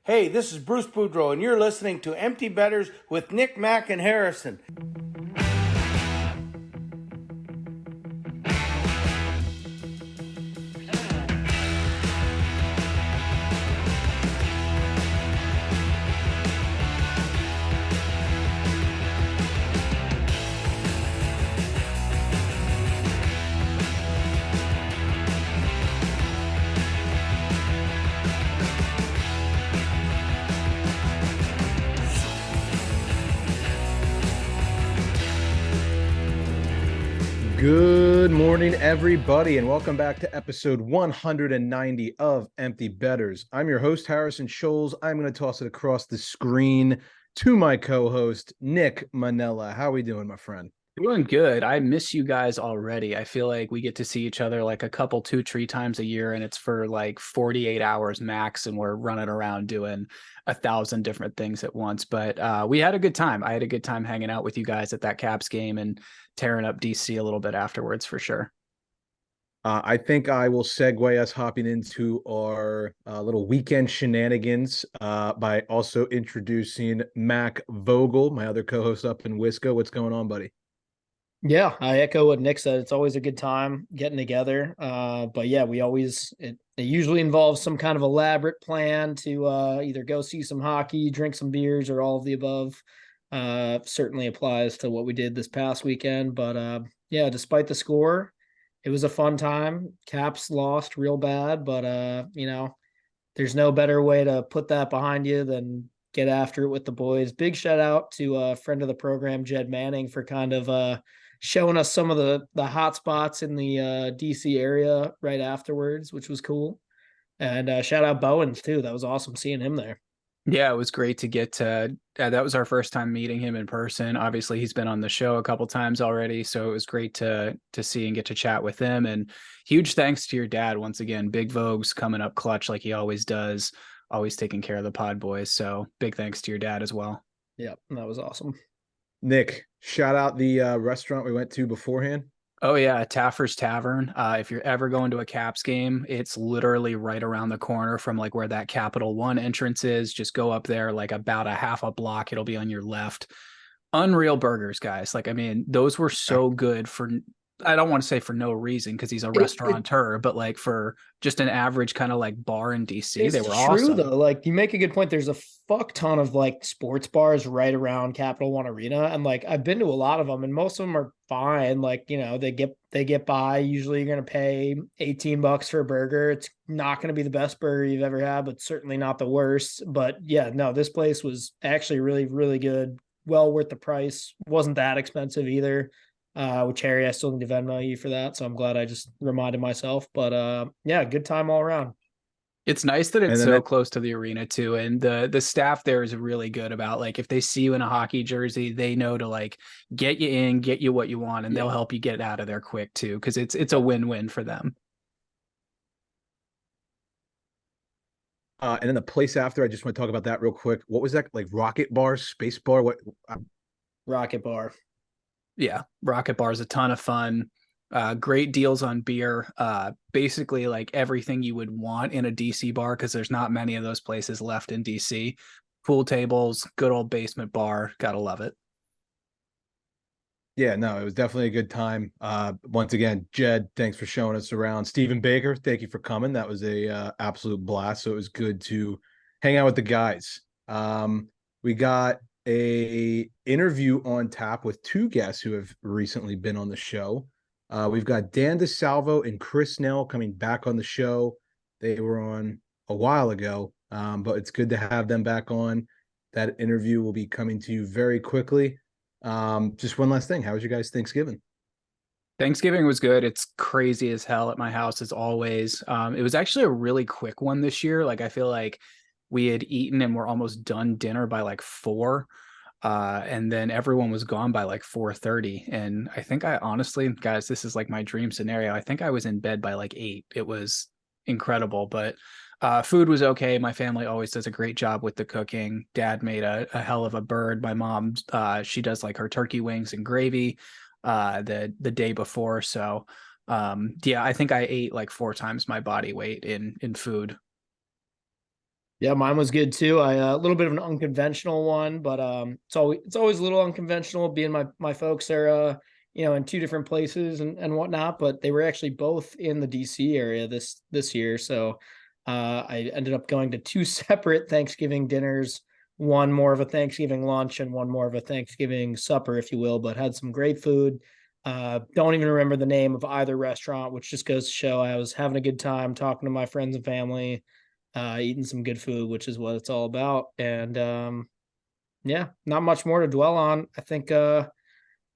Hey, this is Bruce Boudreau, and you're listening to Empty Betters with Nick, Mack, and Harrison. Good morning, everybody, and welcome back to episode 190 of Empty Betters. I'm your host, Harrison Scholes. I'm going to toss it across the screen to my co-host, Nick Manella. How are we doing, my friend? Doing good. I miss you guys already. I feel like we get to see each other like a couple, 2-3 times a year, and it's for like 48 hours max, and we're running around doing 1,000 different things at once. But we had a good time. I had a good time hanging out with you guys at that Caps game and tearing up DC a little bit afterwards for sure. I think I will segue us hopping into our little weekend shenanigans by also introducing Mac Vogel, my other co-host up in Wisco. What's going on, buddy? Yeah, I echo what Nick said. It's always a good time getting together. But yeah, it usually involves some kind of elaborate plan to either go see some hockey, drink some beers, or all of the above. Certainly applies to what we did this past weekend. But yeah, despite the score, it was a fun time. Caps lost real bad, but there's no better way to put that behind you than get after it with the boys. Big shout out to a friend of the program, Jed Manning, for kind of showing us some of the hot spots in the DC area right afterwards, which was cool. And shout out Bowens too. That was awesome seeing him there. Yeah, it was great to get to. That was our first time meeting him in person. Obviously, he's been on the show a couple times already, so it was great to see and get to chat with him. And huge thanks to your dad once again. Big Vogue's coming up clutch like he always does, always taking care of the pod boys. So big thanks to your dad as well. Yeah, that was awesome. Nick, shout out the restaurant we went to beforehand. Oh yeah, Taffer's Tavern. If you're ever going to a Caps game, it's literally right around the corner from like where that Capital One entrance is. Just go up there like about a half a block. It'll be on your left. Unreal burgers, guys. Like, I mean, those were so good for, I don't want to say for no reason because he's a restaurateur, but like for just an average kind of like bar in DC, they were awesome. Though. Like you make a good point. There's a fuck ton of like sports bars right around Capital One Arena, and like I've been to a lot of them, and most of them are fine. Like they get by. Usually you're gonna pay $18 for a burger. It's not gonna be the best burger you've ever had, but certainly not the worst. But yeah, no, this place was actually really, really good. Well worth the price. Wasn't that expensive either. With Cherry, I still need to Venmo you for that, so I'm glad I just reminded myself. But yeah, good time all around. It's nice that it's so close to the arena too, and the staff there is really good about like if they see you in a hockey jersey, they know to like get you in, get you what you want, and they'll help you get out of there quick too, because it's a win-win for them. And then the place after, I just want to talk about that real quick. What was that, like Rocket Bar, Space Bar? What? Rocket Bar. Yeah, Rocket Bar is a ton of fun. Great deals on beer. Basically like everything you would want in a DC bar because there's not many of those places left in DC. Pool tables, good old basement bar. Gotta love it. Yeah, no, it was definitely a good time. Once again, Jed, thanks for showing us around. Stephen Baker, thank you for coming. That was a absolute blast. So it was good to hang out with the guys. We got a interview on tap with two guests who have recently been on the show. We've got Dan DeSalvo and Chris Nell coming back on the show. They were on a while ago, but it's good to have them back on. That interview will be coming to you very quickly. Just one last thing. How was your guys' Thanksgiving? Thanksgiving was good. It's crazy as hell at my house as always. It was actually a really quick one this year. Like I feel like we had eaten and we're almost done dinner by like 4. And then everyone was gone by like 4:30. And I think I honestly, guys, this is like my dream scenario. I think I was in bed by like 8. It was incredible, but food was okay. My family always does a great job with the cooking. Dad made a hell of a bird. My mom, she does like her turkey wings and gravy the day before. So yeah, I think I ate like 4 times my body weight in food. Yeah, mine was good too. I a little bit of an unconventional one, but it's always a little unconventional being my folks are in two different places and whatnot, but they were actually both in the DC area this year. So I ended up going to two separate Thanksgiving dinners, one more of a Thanksgiving lunch and one more of a Thanksgiving supper, if you will, but had some great food. Don't even remember the name of either restaurant, which just goes to show I was having a good time talking to my friends and family, eating some good food, which is what it's all about. And yeah, not much more to dwell on. I think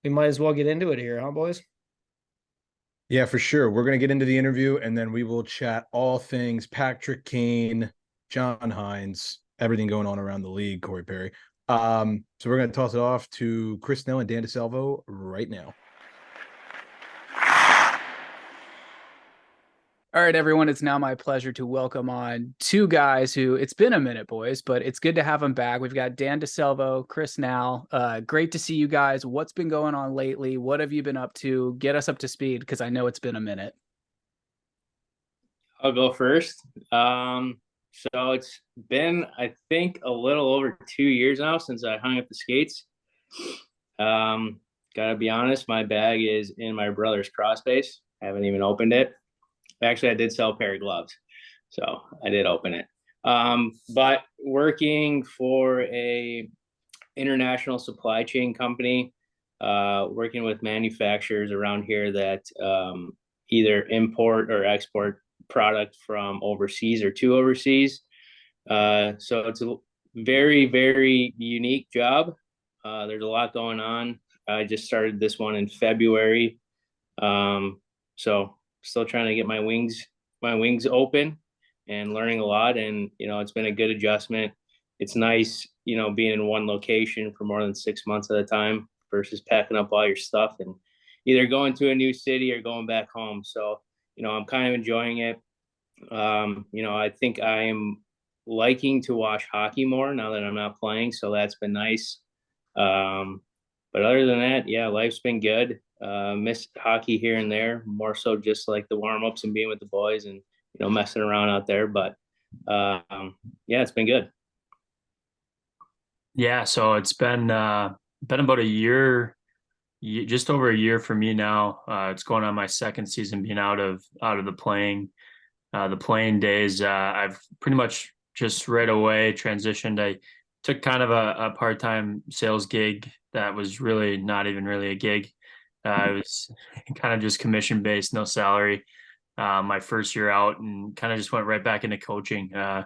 we might as well get into it here, huh, boys? Yeah, for sure. We're going to get into the interview and then we will chat all things Patrick Kane, John Hines, everything going on around the league, Corey Perry. So we're going to toss it off to Chris Nell and Dan DeSalvo right now. All right, everyone. It's now my pleasure to welcome on two guys who it's been a minute, boys, but it's good to have them back. We've got Dan DeSalvo, Chris Nell. Great to see you guys. What's been going on lately? What have you been up to? Get us up to speed because I know it's been a minute. I'll go first. So it's been, I think, a little over 2 years now since I hung up the skates. Gotta be honest, my bag is in my brother's crawl space. I haven't even opened it. Actually, I did sell a pair of gloves, so I did open it. But working for a international supply chain company, working with manufacturers around here that either import or export product from overseas or to overseas. So it's a very, very unique job. There's a lot going on. I just started this one in February. So still trying to get my wings open and learning a lot. And, it's been a good adjustment. It's nice, being in one location for more than 6 months at a time versus packing up all your stuff and either going to a new city or going back home. So, I'm kind of enjoying it. I think I am liking to watch hockey more now that I'm not playing. So that's been nice. But other than that, yeah, life's been good. Missed hockey here and there, more so just like the warm-ups and being with the boys and, messing around out there. But yeah, it's been good. Yeah, so it's been about a year, just over a year for me now. It's going on my second season being out of the playing days. I've pretty much just right away transitioned. I took kind of a part-time sales gig that was really not even really a gig. It was kind of just commission based, no salary. My first year out, and kind of just went right back into coaching. Kind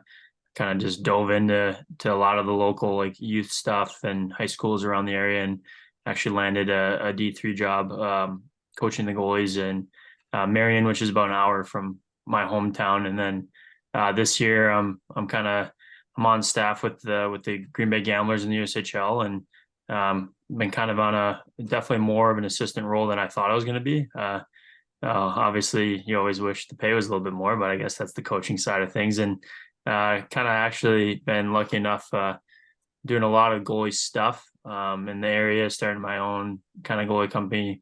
of just dove into a lot of the local like youth stuff and high schools around the area, and actually landed a D3 job coaching the goalies in Marion, which is about an hour from my hometown. And then this year I'm on staff with the Green Bay Gamblers in the USHL, and been kind of on definitely more of an assistant role than I thought I was going to be. Obviously you always wish the pay was a little bit more, but I guess that's the coaching side of things. And kind of actually been lucky enough doing a lot of goalie stuff in the area, starting my own kind of goalie company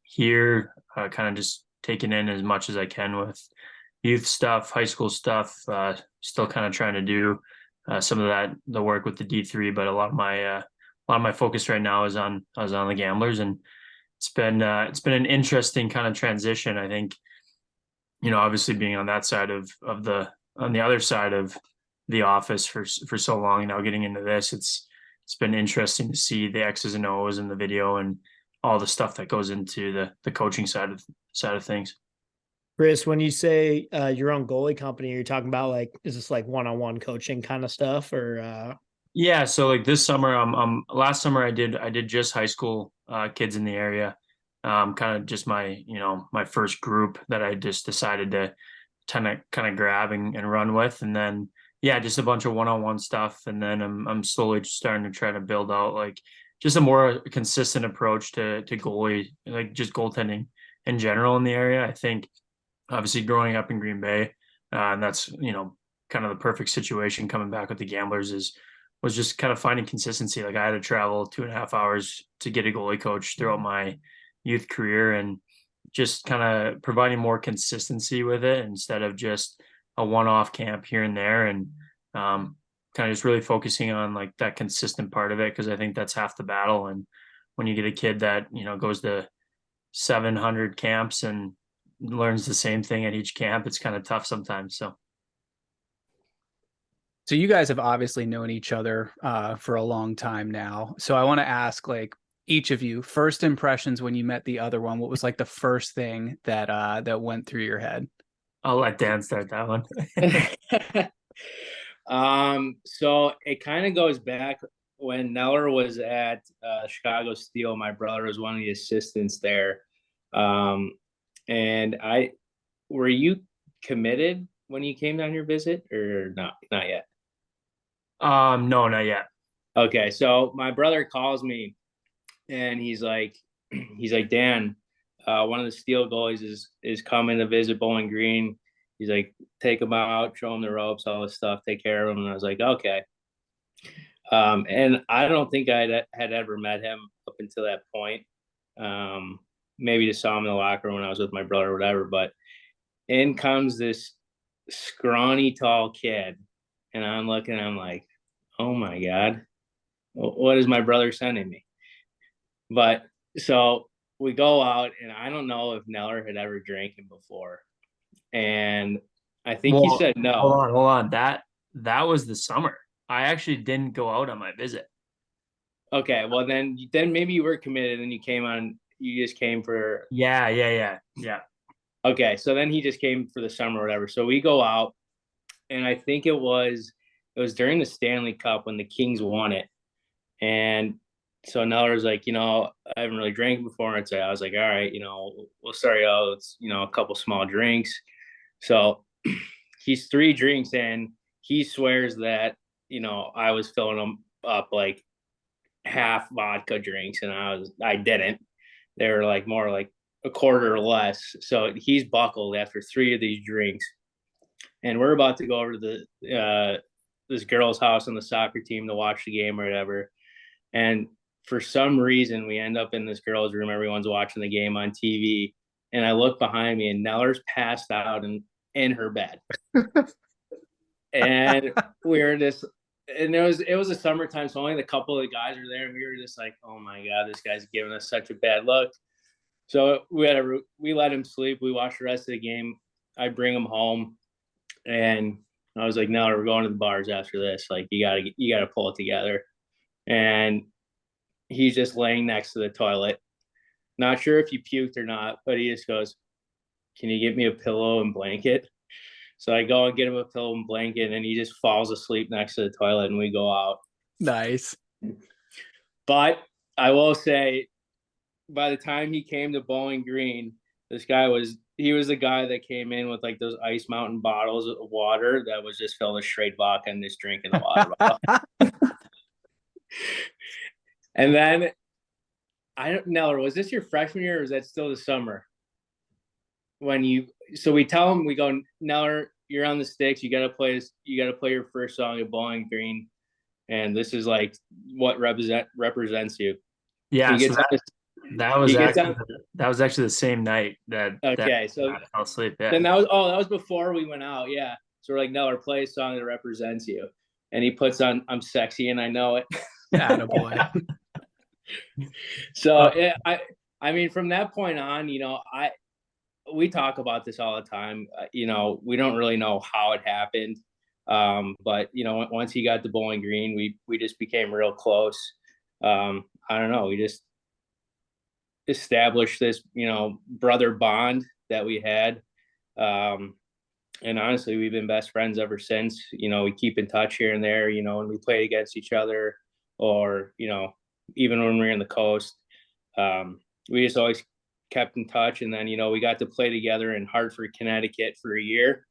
here, kind of just taking in as much as I can with youth stuff, high school stuff, still kind of trying to do some of the work with the D3, but a lot of my focus right now is on the Gamblers. And it's been an interesting kind of transition. I think, obviously being on that side on the other side of the office for so long, now getting into this, it's been interesting to see the X's and O's and the video and all the stuff that goes into the coaching side of things. Chris, when you say your own goalie company, you're talking about like, is this like one-on-one coaching kind of stuff or? Yeah. So like this summer, last summer I did just high school kids in the area. Kind of just my first group that I just decided to kind of grab and run with. And then, yeah, just a bunch of one-on-one stuff. And then I'm slowly starting to try to build out like just a more consistent approach to goalie, like just goaltending in general in the area. I think obviously growing up in Green Bay, and that's, kind of the perfect situation coming back with the Gamblers was just kind of finding consistency. Like I had to travel 2.5 hours to get a goalie coach throughout my youth career, and just kind of providing more consistency with it instead of just a one-off camp here and there. And Kind of just really focusing on like that consistent part of it, because I think that's half the battle. And when you get a kid that, you know, goes to 700 camps and learns the same thing at each camp, it's kind of tough sometimes. So you guys have obviously known each other for a long time now. So I want to ask, like, each of you, first impressions when you met the other one. What was like the first thing that went through your head? I'll let Dan start that one. So it kind of goes back when Neller was at Chicago Steel. My brother was one of the assistants there. And were you committed when you came down here visit, or not yet? No, not yet. Okay. So my brother calls me and he's like, Dan, one of the Steel goalies is coming to visit Bowling Green. He's like, take him out, show him the ropes, all this stuff, take care of him. And I was like, okay. And I don't think I had ever met him up until that point. Maybe just saw him in the locker room when I was with my brother or whatever. But in comes this scrawny, tall kid. And I'm looking, I'm like, oh my God, what is my brother sending me? But so we go out, and I don't know if Neller had ever drank him before. And I think he said no. Hold on. That was the summer. I actually didn't go out on my visit. Okay, well then maybe you were committed and you came on. You just came for. Yeah. Okay, so then he just came for the summer or whatever. So we go out, and I think it was during the Stanley Cup when the Kings won it, and so Neller was like, I haven't really drank before. And so I was like, all right, we'll start out. It's a couple small drinks. So he's 3 drinks in. He swears that, I was filling them up like half vodka drinks, and I didn't. They were like more like a quarter or less. So he's buckled after 3 of these drinks. And we're about to go over to this girl's house on the soccer team to watch the game or whatever. And for some reason, we end up in this girl's room. Everyone's watching the game on TV. And I look behind me, and Neller's passed out in her bed. And it was a summertime, so only a couple of the guys were there. And we were just like, oh my God, this guy's giving us such a bad look. So we let him sleep. We watched the rest of the game. I bring him home, and I was like, Neller, we're going to the bars after this. Like, you gotta pull it together. And he's just laying next to the toilet. Not sure if he puked or not, but he just goes, can you get me a pillow and blanket? So I go and get him a pillow and blanket, and he just falls asleep next to the toilet, and we go out. Nice. But I will say, by the time he came to Bowling Green, this guy was the guy that came in with like those Ice Mountain bottles of water that was just filled with straight vodka and just drinking the water bottle. And then Neller, was this your freshman year, or was that still the summer? So we tell him, we go, Neller, you're on the sticks. You got to play your first song at Bowling Green. And this is like what represents you. Yeah. So that was actually the same night that so I fell asleep. Yeah. Then that was before we went out. Yeah. So we're like, Neller, play a song that represents you. And he puts on I'm Sexy and I Know It. Attaboy. So I mean, from that point on, we talk about this all the time. We don't really know how it happened. But once he got to Bowling Green, we just became real close. I don't know. We just established this, brother bond that we had. And honestly, we've been best friends ever since. We keep in touch here and there, when we play against each other, or, even when we're in the coast. We just always kept in touch. And then, we got to play together in Hartford, Connecticut for a year.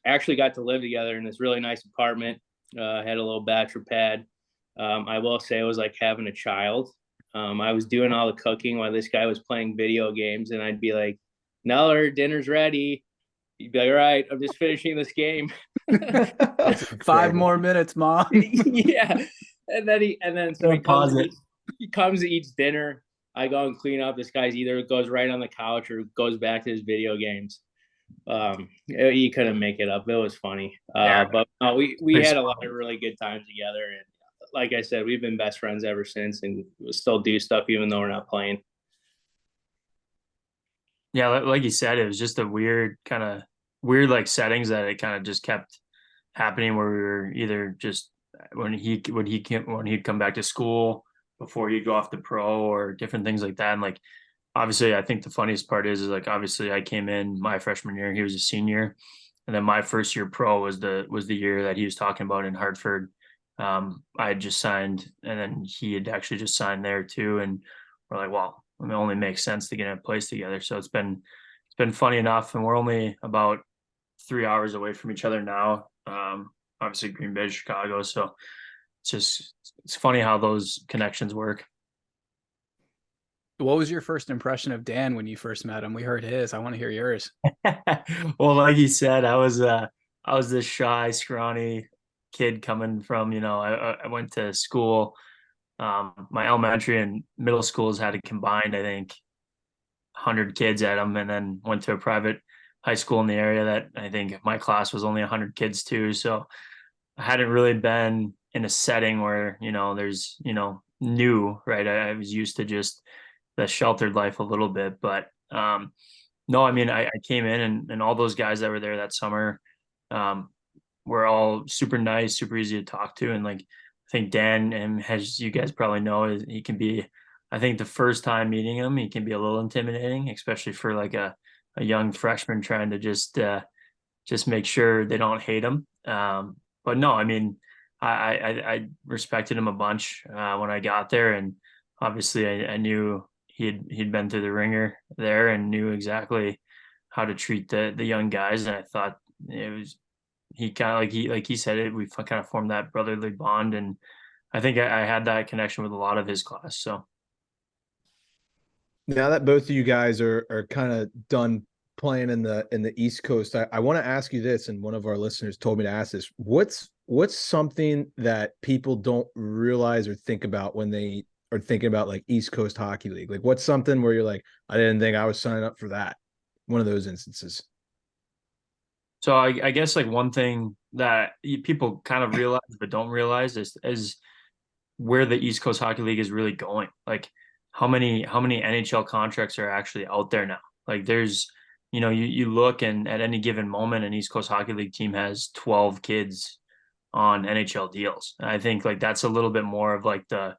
Actually got to live together in this really nice apartment. Had a little bachelor pad. I will say it was like having a child. I was doing all the cooking while this guy was playing video games, and I'd be like, Neller, dinner's ready. He'd be like, all right, I'm just finishing this game. 5 more minutes, Mom. Yeah. And then he comes to eat dinner. I go and clean up. This guy's either goes right on the couch or goes back to his video games. You couldn't make it up. It was funny. Yeah. But no, we Pretty had a smart. lot of really good times together, and like I said, we've been best friends ever since, and we'll still do stuff even though we're not playing. Yeah, like you said, it was just a weird like settings that it kind of just kept happening where we were either just when he'd come back to school before he'd go off to pro or different things like that. And like obviously I think the funniest part is like obviously I came in my freshman year, he was a senior. And then my first year pro was the year that he was talking about in Hartford. I had just signed and then he had actually just signed there too. And we're like, well, it only makes sense to get in a place together. So it's been funny enough. And we're only about 3 hours away from each other now. Obviously Green Bay, Chicago. So it's funny how those connections work. What was your first impression of Dan when you first met him? We heard his. I want to hear yours. Well, like you said, I was this shy, scrawny kid coming from, I went to school. My elementary and middle schools had a combined, I think, 100 kids at them, and then went to a private high school in the area that I think my class was only 100 kids too. So I hadn't really been in a setting where, there's, new, right? I was used to just the sheltered life a little bit, but no, I mean, I came in and all those guys that were there that summer were all super nice, super easy to talk to. And like, I think Dan, and as you guys probably know, he can be, I think the first time meeting him, he can be a little intimidating, especially for like a young freshman trying to just make sure they don't hate him. But no, I mean, I respected him a bunch when I got there, and obviously I knew he'd been through the ringer there and knew exactly how to treat the young guys. And I thought it was he kind of like he said it. We kind of formed that brotherly bond, and I think I had that connection with a lot of his class. So Now that both of you guys are kind of done playing in the East Coast, I want to ask you this, and one of our listeners told me to ask this. What's something that people don't realize or think about when they are thinking about like East Coast Hockey League? Like what's something where you're like, I didn't think I was signing up for that? One of those instances. So I guess like one thing that people kind of realize but don't realize is where the East Coast Hockey League is really going. Like how many NHL contracts are actually out there now? Like there's you look and at any given moment an East Coast Hockey League team has 12 kids on NHL deals. And I think like that's a little bit more of like the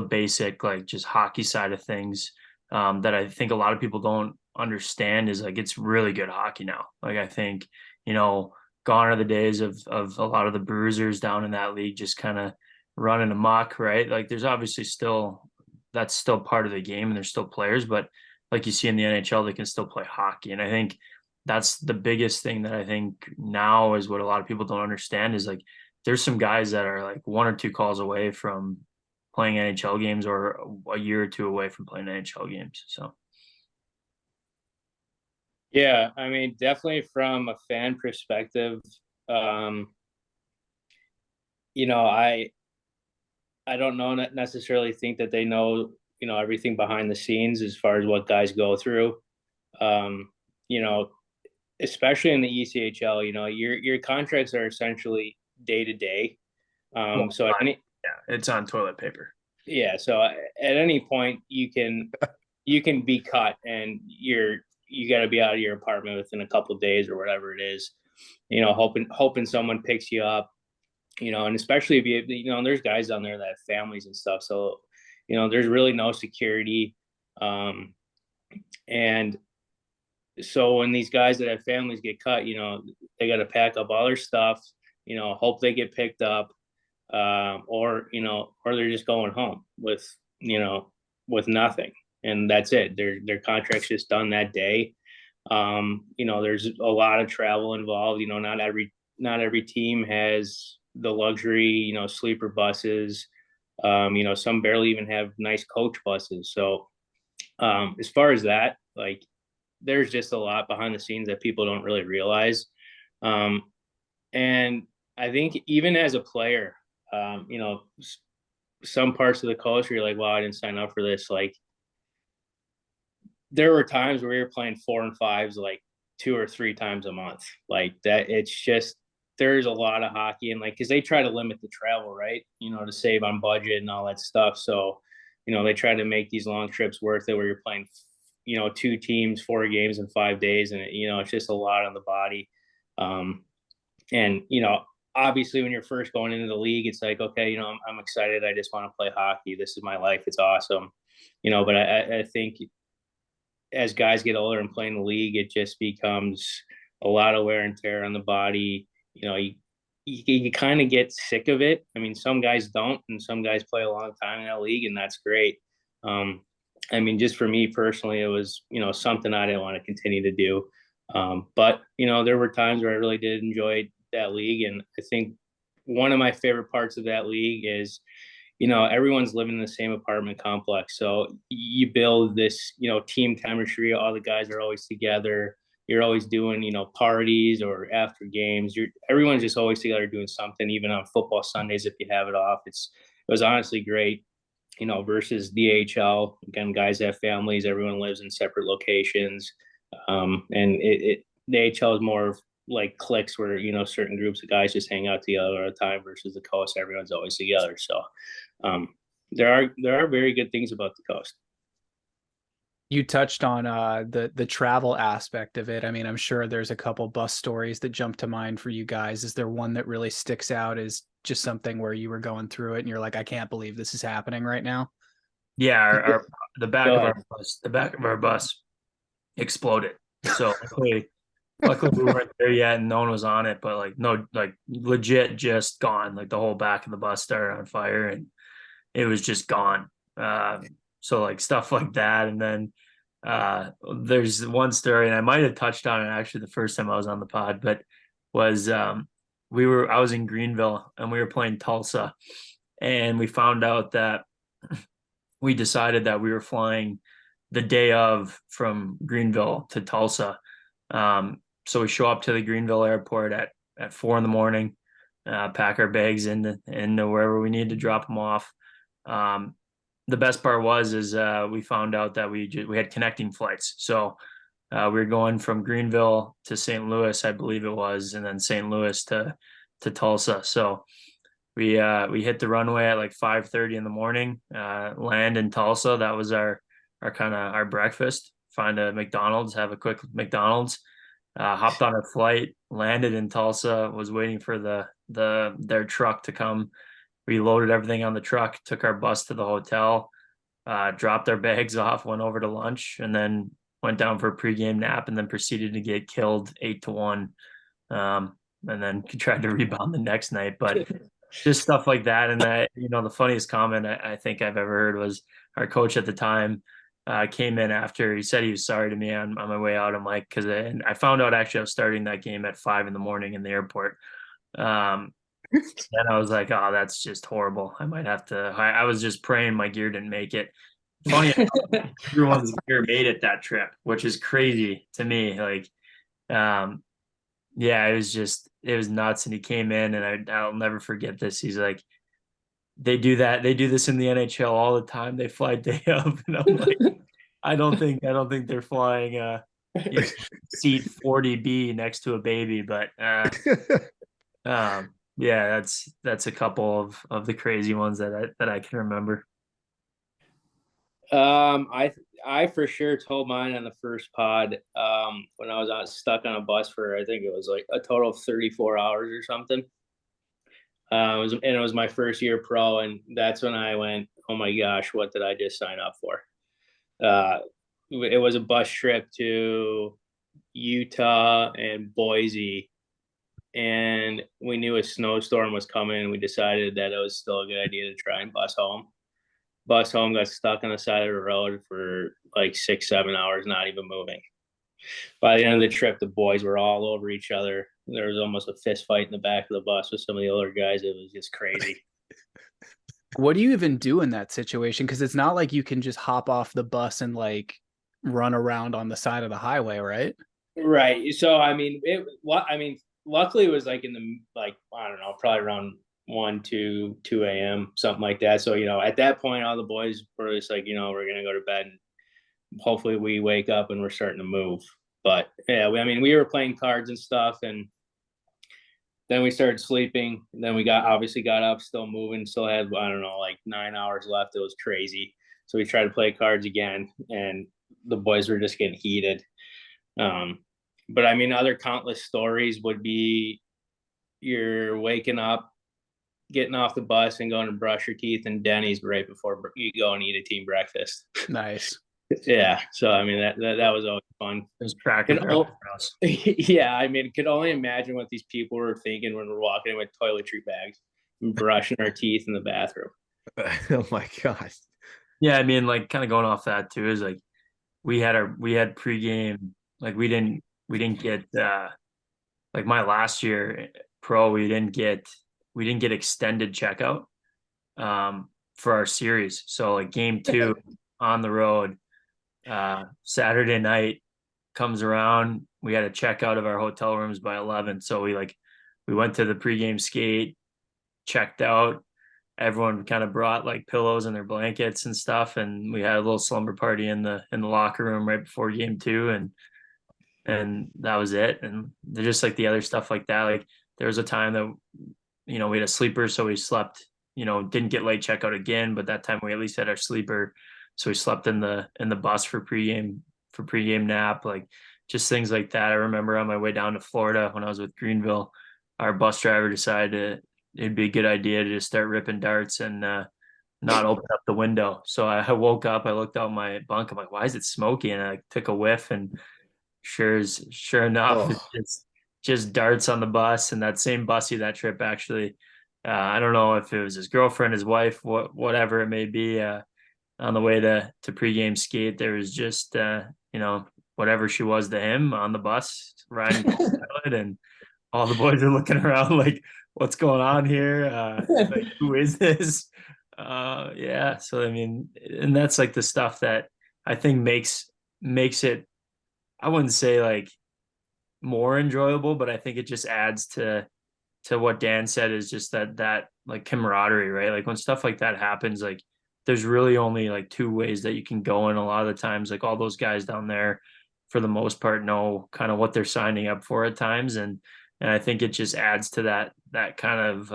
basic like just hockey side of things that I think a lot of people don't understand is like it's really good hockey now. Like I think, gone are the days of a lot of the bruisers down in that league just kind of running amok, right? Like there's obviously that's still part of the game and there's still players, but like you see in the NHL, they can still play hockey. And I think that's the biggest thing that I think now is what a lot of people don't understand is like there's some guys that are like one or two calls away from playing NHL games or a year or two away from playing NHL games. So Yeah, I mean, definitely from a fan perspective, I don't know necessarily think that they know, everything behind the scenes as far as what guys go through. Um, you know, especially in the ECHL, your contracts are essentially day to day. So at any yeah, it's on toilet paper. yeah, so at any point you can be cut and you got to be out of your apartment within a couple of days or whatever it is. Hoping someone picks you up. And especially if there's guys down there that have families and stuff. So, there's really no security. And so when these guys that have families get cut, they got to pack up all their stuff, hope they get picked up, or they're just going home with nothing. And that's it. Their contract's just done that day. There's a lot of travel involved. Not every team has the luxury, sleeper buses. Some barely even have nice coach buses. So as far as that, like there's just a lot behind the scenes that people don't really realize. And I think even as a player, some parts of the coast where you're like, wow, I didn't sign up for this. Like there were times where we were playing 4 and 5s like 2 or 3 times a month. Like that, it's just, there's a lot of hockey, and like, cause they try to limit the travel, right? To save on budget and all that stuff. So, they try to make these long trips worth it, where you're playing, 2 teams, 4 games in 5 days. And it's just a lot on the body. And, obviously when you're first going into the league, it's like, okay, I'm excited. I just want to play hockey. This is my life. It's awesome. But I think as guys get older and play in the league, it just becomes a lot of wear and tear on the body. You kind of get sick of it. I mean, some guys don't, and some guys play a long time in that league, and that's great. Just for me personally, it was, something I didn't want to continue to do. But there were times where I really did enjoy that league. And I think one of my favorite parts of that league is, everyone's living in the same apartment complex. So you build this, team chemistry. All the guys are always together. You're always doing, parties or after games. Everyone's just always together doing something, even on football Sundays if you have it off. It was honestly great, versus the AHL. Again, guys have families. Everyone lives in separate locations. And the AHL is more of like cliques where, certain groups of guys just hang out together at a time, versus the coast, everyone's always together. So there are very good things about the coast. You touched on the travel aspect of it. I mean, I'm sure there's a couple bus stories that jump to mind for you guys. Is there one that really sticks out as just something where you were going through it and you're like, I can't believe this is happening right now? Yeah, the back of our bus exploded. So luckily we weren't there yet and no one was on it, but legit just gone. Like the whole back of the bus started on fire and it was just gone. So like stuff like that. And then there's one story, and I might have touched on it actually the first time I was on the pod, but was I was in Greenville and we were playing Tulsa, and we found out that we decided that we were flying the day of from Greenville to Tulsa. So we show up to the Greenville airport at 4 a.m, pack our bags into wherever we need to drop them off. The best part was we found out that we had connecting flights. So we were going from Greenville to St. Louis, I believe it was, and then St. Louis to Tulsa. So we hit the runway at like 5:30 in the morning, land in Tulsa. That was our kind of our breakfast. Find a McDonald's, have a quick McDonald's, hopped on our flight, landed in Tulsa, was waiting for their truck to come. We loaded everything on the truck, took our bus to the hotel, dropped our bags off, went over to lunch, and then went down for a pregame nap, and then proceeded to get killed 8-1. And then tried to rebound the next night. But just stuff like that. And the funniest comment I think I've ever heard was our coach at the time came in after. He said he was sorry to me on my way out. I'm like, because I found out actually I was starting that game at 5 a.m. in the airport. And I was like, oh, that's just horrible. I might have to. I was just praying my gear didn't make it. Funny, everyone's gear made it that trip, which is crazy to me. Like, yeah, it was nuts. And he came in, and I'll never forget this. He's like, they do this in the NHL all the time. They fly day of, and I'm like, I don't think they're flying seat 40B next to a baby, but yeah, that's a couple of the crazy ones that I can remember. I for sure told mine on the first pod when I was stuck on a bus for, I think it was like a total of 34 hours or something. It was my first year pro, and that's when I went, oh my gosh, what did I just sign up for? It was a bus trip to Utah and Boise, and we knew a snowstorm was coming, and we decided that it was still a good idea to try and bus home, got stuck on the side of the road for like 6-7 hours, not even moving. By the end of the trip, the boys were all over each other. There was almost a fist fight in the back of the bus with some of the older guys. It was just crazy. What do you even do in that situation? Because it's not like you can just hop off the bus and like run around on the side of the highway, right? Right. So luckily it was like in the, like, I don't know, probably around 2 a.m., something like that. So, at that point, all the boys were just like, we're going to go to bed, and hopefully we wake up and we're starting to move. But yeah, we were playing cards and stuff, and then we started sleeping. And then we obviously got up, still moving, still had, I don't know, like 9 hours left. It was crazy. So we tried to play cards again, and the boys were just getting heated. But other countless stories would be you're waking up, getting off the bus and going to brush your teeth in Denny's right before you go and eat a team breakfast. Nice. Yeah. So, that was always fun. It was Cracker Barrel for us. Yeah. Could only imagine what these people were thinking when we're walking in with toiletry bags and brushing our teeth in the bathroom. Oh my gosh. Yeah, like kind of going off that too is like we had pregame, like we didn't get like my last year pro, we didn't get extended checkout for our series. So like game 2 on the road, Saturday night comes around, we had to check out of our hotel rooms by 11. So we went to the pregame skate, checked out. Everyone kind of brought like pillows and their blankets and stuff, and we had a little slumber party in the locker room right before game 2, and that was it. And they're just like the other stuff like that. Like there was a time that we had a sleeper, so we slept. Didn't get late checkout again, but that time we at least had our sleeper, so we slept in the bus for pregame nap. Like just things like that. I remember on my way down to Florida when I was with Greenville, our bus driver decided it'd be a good idea to just start ripping darts and not open up the window. So I woke up, I looked out my bunk, I'm like, why is it smoky? And I took a whiff, and sure enough, it's just darts on the bus. And that same busy that trip, actually, I don't know if it was his girlfriend, his wife, whatever it may be, on the way to pregame skate, there was just whatever she was to him on the bus riding and all the boys are looking around like, what's going on here? Like, who is this? Yeah. So, and that's like the stuff that I think makes it, I wouldn't say like more enjoyable, but I think it just adds to what Dan said, is just that like camaraderie, right? Like when stuff like that happens, like there's really only like 2 ways that you can go. And a lot of the times, like all those guys down there, for the most part, know kind of what they're signing up for at times. And I think it just adds to that kind of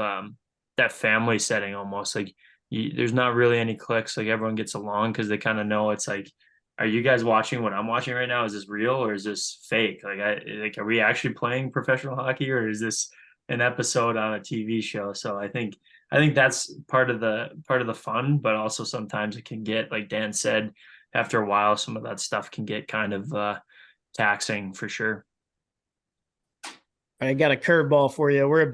that family setting almost. Like there's not really any clicks. Like everyone gets along because they kind of know it's like, are you guys watching what I'm watching right now? Is this real or is this fake? Like are we actually playing professional hockey, or is this an episode on a TV show? So I think that's part of the fun, but also sometimes it can get, like Dan said, after a while, some of that stuff can get kind of taxing for sure. I got a curveball for you. We're a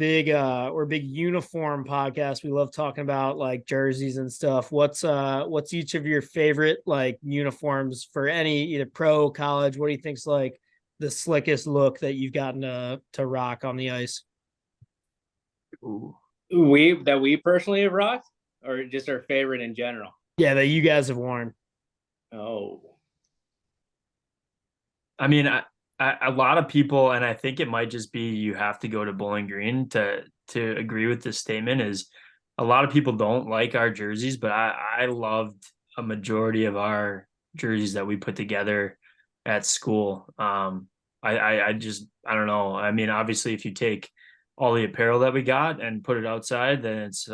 big uniform podcast. We love talking about like jerseys and stuff. What's each of your favorite like uniforms for any either pro, college? What do you think's like the slickest look that you've gotten to rock on the ice? Ooh. We personally have rocked, or just our favorite in general? Yeah, that you guys have worn. Oh, a lot of people, and I think it might just be you have to go to Bowling Green to agree with this statement, is a lot of people don't like our jerseys, but I loved a majority of our jerseys that we put together at school. I don't know. Obviously, if you take all the apparel that we got and put it outside, then it's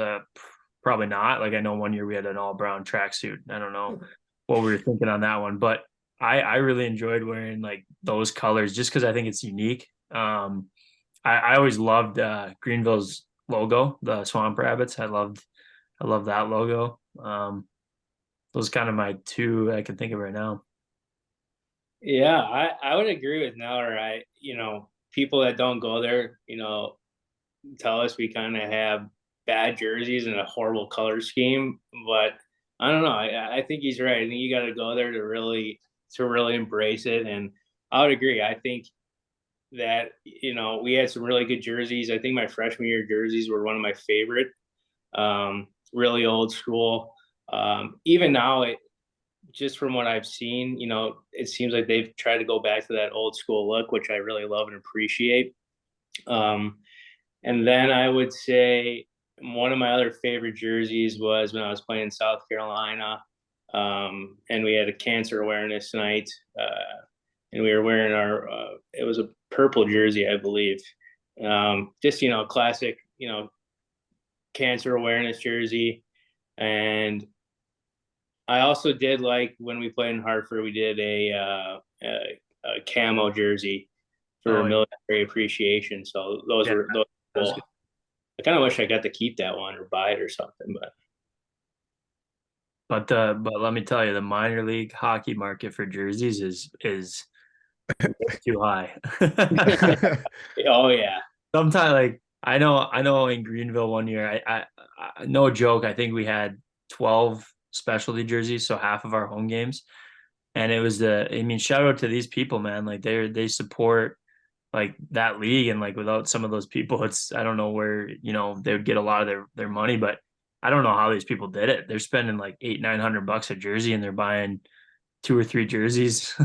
probably not. Like I know one year we had an all brown tracksuit. I don't know what we were thinking on that one, but I really enjoyed wearing like those colors just because I think it's unique. I always loved Greenville's logo, the Swamp Rabbits. I loved that logo. Those kind of my 2 I can think of right now. Yeah, I would agree with Nell. People that don't go there, tell us we kind of have bad jerseys and a horrible color scheme, but I don't know. I think he's right. I think you got to go there to really embrace it. And I would agree. I think that, we had some really good jerseys. I think my freshman year jerseys were one of my favorite, really old school. Even now, just from what I've seen, it seems like they've tried to go back to that old school look, which I really love and appreciate. And then I would say one of my other favorite jerseys was when I was playing in South Carolina. And we had a cancer awareness night. and we were wearing our it was a purple jersey, I believe. Just classic, cancer awareness jersey. And I also did, like, when we played in Hartford, we did a camo jersey for military appreciation. So those were cool. I kind of wish I got to keep that one or buy it or something, but let me tell you, the minor league hockey market for jerseys is too high. Oh yeah. Sometimes, like, I know in Greenville one year, I no joke, I think we had 12 specialty jerseys, so half of our home games. And it was shout out to these people, man. Like, they support like that league, and like without some of those people, I don't know where, they would get a lot of their money, but I don't know how these people did it. They're spending like $800-900 a jersey, and they're buying 2 or 3 jerseys,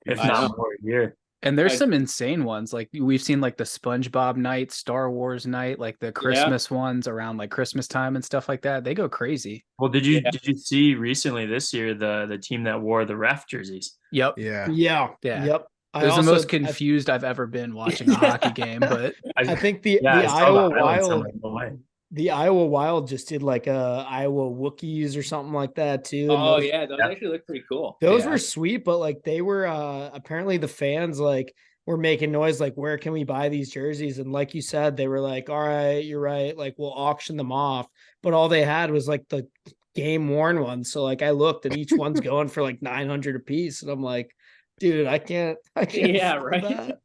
if not more, a year. And there's some insane ones. Like, we've seen like the SpongeBob night, Star Wars night, like the Christmas ones around like Christmas time and stuff like that. They go crazy. Well, did you see recently this year the team that wore the ref jerseys? Yep. Yep. It was the most confused I've ever been watching a hockey game, but I think the Iowa Wild, the Iowa Wild just did like Iowa Wookiees or something like that too. Oh yeah, those actually look pretty cool. Those were sweet, but like they were apparently the fans like were making noise like, where can we buy these jerseys? And like you said, they were like, all right, you're right, like we'll auction them off. But all they had was like the game worn ones. So like I looked and each one's going for like 900 a piece, and I'm like, dude, I can't. Yeah, right. That.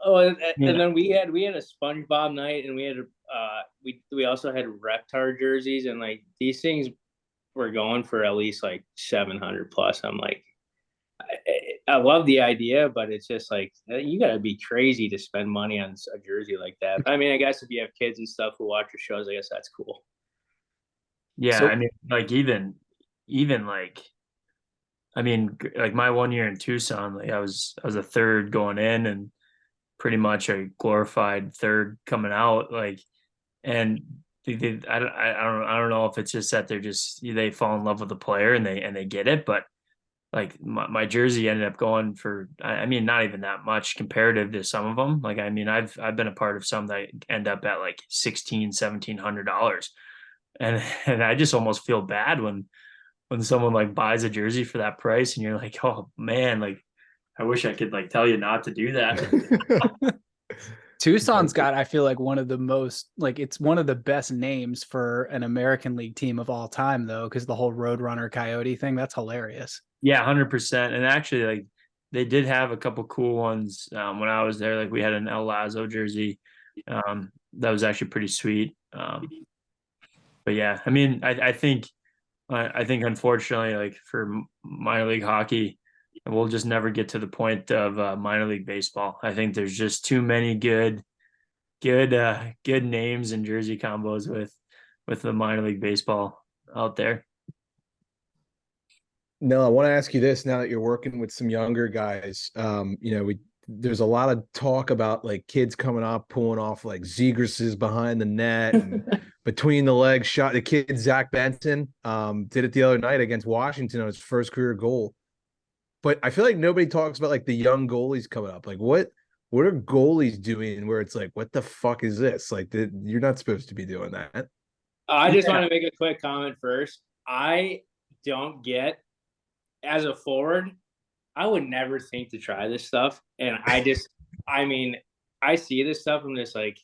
Oh, and then we had a SpongeBob night, and we had we also had Reptar jerseys, and like these things were going for at least like 700 plus. I'm like, I love the idea, but it's just like, you got to be crazy to spend money on a jersey like that. I mean, I guess if you have kids and stuff who watch your shows, I guess that's cool. Yeah, so, I mean, like even like, I mean, like my 1 year in Tucson, like I was a third going in and pretty much a glorified third coming out. Like, and I don't know if it's just that they fall in love with the player and they get it, but like my jersey ended up going for, I mean, not even that much comparative to some of them. Like, I mean, I've been a part of some that end up at like $1,600-1,700, and I just almost feel bad when someone like buys a jersey for that price, and you're like, oh man, like I wish I could like tell you not to do that. Tucson's got, I feel like, one of the most, like, it's one of the best names for an American League team of all time, though, because the whole Roadrunner Coyote thing, that's hilarious. Yeah, 100%. And actually, like, they did have a couple cool ones when I was there. Like, we had an El Lazo jersey that was actually pretty sweet. But yeah, I mean, I think unfortunately, like for minor league hockey, we'll just never get to the point of minor league baseball. I think there's just too many good names and jersey combos with the minor league baseball out there. No, I want to ask you this now that you're working with some younger guys. There's a lot of talk about like kids coming up, pulling off like Zegras behind the net and between the legs shot. The kid, Zach Benson, did it the other night against Washington on his first career goal. But I feel like nobody talks about like the young goalies coming up. Like what are goalies doing where it's like, what the fuck is this? Like you're not supposed to be doing that. I just want to make a quick comment first. I don't get, as a forward, I would never think to try this stuff. And I see this stuff. I'm just like,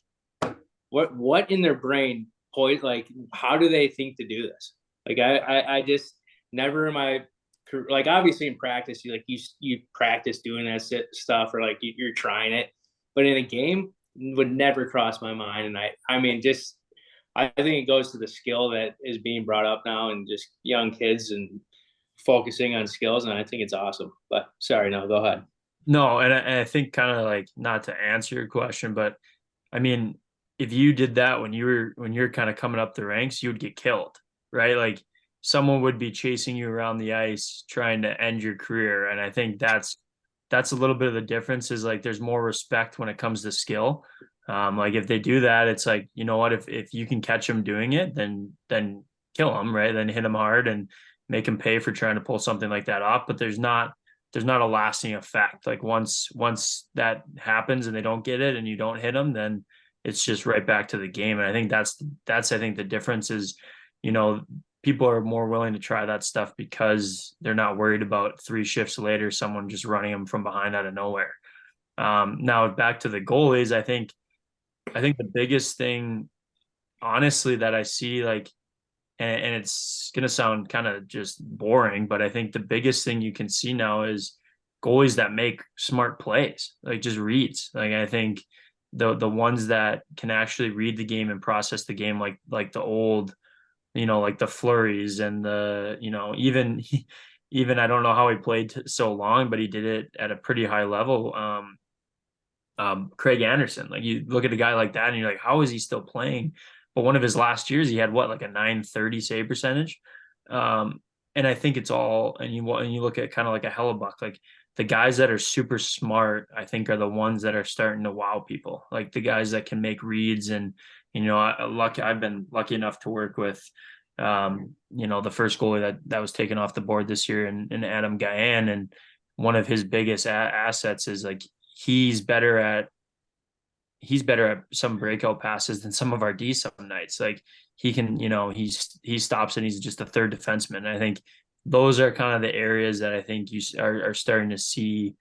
what in their brain point? Like, how do they think to do this? Like, I just never in my career, like obviously in practice, you practice doing that stuff, or like you're trying it, but in a game would never cross my mind. And I think it goes to the skill that is being brought up now, and just young kids and focusing on skills, and I think it's awesome. But sorry, no, go ahead. No, and I think kind of like, not to answer your question, but I mean, if you did that when you're kind of coming up the ranks, you would get killed, right? Like someone would be chasing you around the ice trying to end your career. And I think that's a little bit of the difference, is like there's more respect when it comes to skill. Like if they do that, it's like, you know what, if you can catch them doing it, then kill them, right? Then hit them hard and make them pay for trying to pull something like that off. But there's not there's not a lasting effect. Like once that happens and they don't get it and you don't hit them, then it's just right back to the game. And I think that's I think the difference is, you know, people are more willing to try that stuff because they're not worried about 3 shifts later someone just running them from behind out of nowhere. Now back to the goalies, I think the biggest thing, honestly, that I see, like, and it's going to sound kind of just boring, but I think the biggest thing you can see now is goalies that make smart plays, like just reads. Like, I think the ones that can actually read the game and process the game, like the old, you know, like the Flurries and the, you know, even I don't know how he played so long, but he did it at a pretty high level. Craig Anderson, like you look at a guy like that and you're like, how is he still playing? But one of his last years, he had what, like a 930 save percentage. And I think it's all, and you look at kind of like a Hellebuck, like the guys that are super smart, I think are the ones that are starting to wow people, like the guys that can make reads. And, you know, I've been lucky enough to work with, you know, the first goalie that was taken off the board this year in Adam Gajan. And one of his biggest assets is like, he's better at some breakout passes than some of our D some nights. Like he can, you know, he stops and he's just a third defenseman. I think those are kind of the areas that I think you are starting to see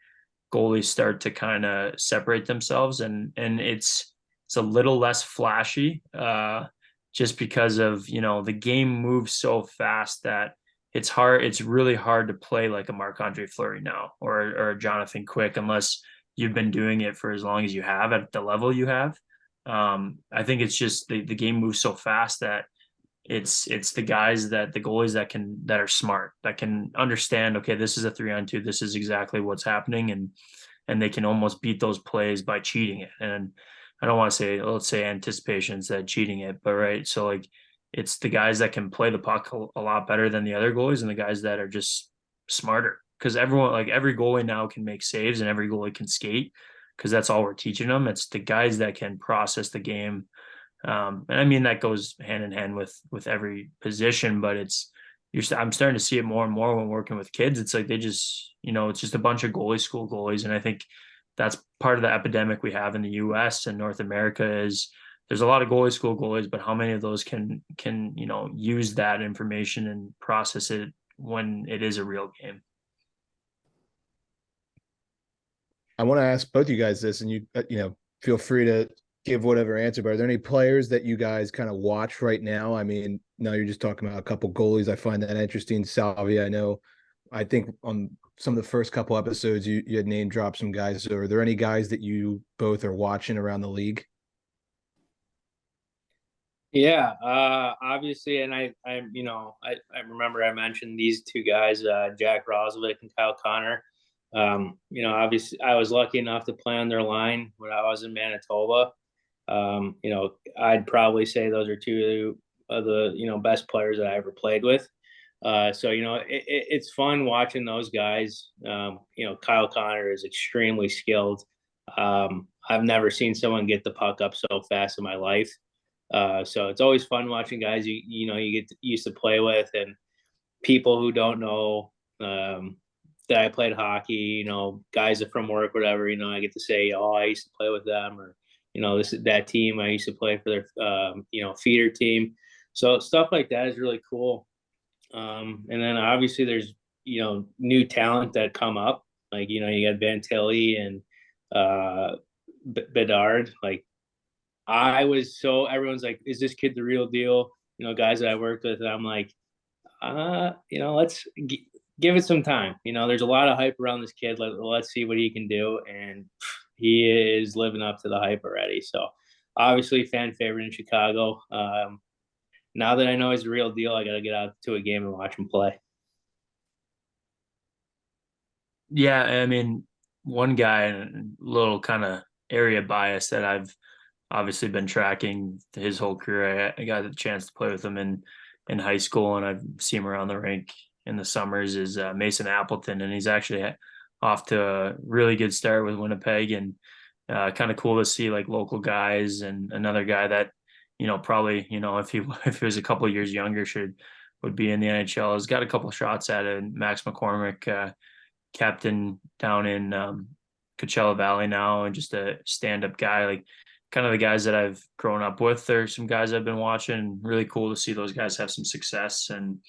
goalies start to kind of separate themselves, and it's a little less flashy, just because of, you know, the game moves so fast that it's really hard to play like a Marc-Andre Fleury now or a Jonathan Quick unless you've been doing it for as long as you have at the level you have. I think it's just the game moves so fast that it's the guys the goalies that are smart, that can understand, okay, this is a 3-on-2, this is exactly what's happening, and they can almost beat those plays by cheating it. And I don't want to say, let's say anticipation instead of cheating it, but right. So like it's the guys that can play the puck a lot better than the other goalies, and the guys that are just smarter. Because everyone, like every goalie now can make saves and every goalie can skate, because that's all we're teaching them. It's the guys that can process the game. And I mean, that goes hand in hand with every position, but I'm starting to see it more and more when working with kids. It's like they just, you know, it's just a bunch of goalie school goalies. And I think that's part of the epidemic we have in the US and North America is there's a lot of goalie school goalies, but how many of those can, you know, use that information and process it when it is a real game? I want to ask both you guys this, and you know, feel free to give whatever answer, but are there any players that you guys kind of watch right now? I mean, now you're just talking about a couple goalies. I find that interesting. Salvia, I think on some of the first couple episodes, you had name dropped some guys. So are there any guys that you both are watching around the league? Yeah, obviously, and I remember I mentioned these two guys, Jack Roslovic and Kyle Connor. You know, obviously, I was lucky enough to play on their line when I was in Manitoba. You know, I'd probably say those are two of the, you know, best players that I ever played with. So, you know, it's fun watching those guys. You know, Kyle Connor is extremely skilled. I've never seen someone get the puck up so fast in my life. So it's always fun watching guys you know you get used to play with, and people who don't know that I played hockey, you know, guys that from work, whatever, you know, I get to say, oh, I used to play with them, or, you know, this is that team I used to play for their, you know, feeder team. So stuff like that is really cool. And then obviously there's, you know, new talent that come up, like, you know, you got Van Tilly and Bedard. Like everyone's like, is this kid the real deal? You know, guys that I worked with, and I'm like, you know, let's give it some time. You know, there's a lot of hype around this kid. Let's see what he can do. And he is living up to the hype already. So obviously fan favorite in Chicago. Now that I know he's the real deal, I got to get out to a game and watch him play. Yeah. I mean, one guy, a little kind of area bias that I've obviously been tracking his whole career. I got a chance to play with him in high school, and I've seen him around the rink in the summers, is Mason Appleton. And he's actually off to a really good start with Winnipeg, and kind of cool to see like local guys. And another guy that, you know, probably, you know, if he was a couple of years younger would be in the NHL, has got a couple of shots at it. Max McCormick, captain down in Coachella Valley now, and just a stand-up guy, like kind of the guys that I've grown up with. There's some guys I've been watching. Really cool to see those guys have some success. And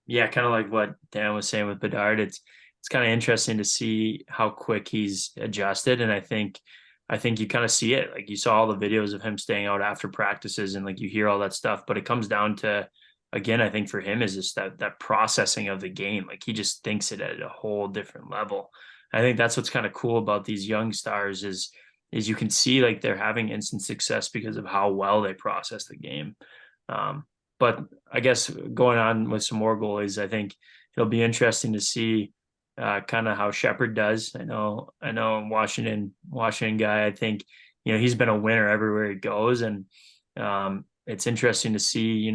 yeah, kind of like what Dan was saying with Bedard, it's kind of interesting to see how quick he's adjusted. And I think you kind of see it. Like, you saw all the videos of him staying out after practices, and like you hear all that stuff, but it comes down to, again, I think for him is just that processing of the game. Like, he just thinks it at a whole different level. I think that's what's kind of cool about these young stars is you can see like they're having instant success because of how well they process the game. But I guess going on with some more goalies, I think it'll be interesting to see kind of how Shepherd does. I know Washington guy, I think, he's been a winner everywhere he goes. And it's interesting to see,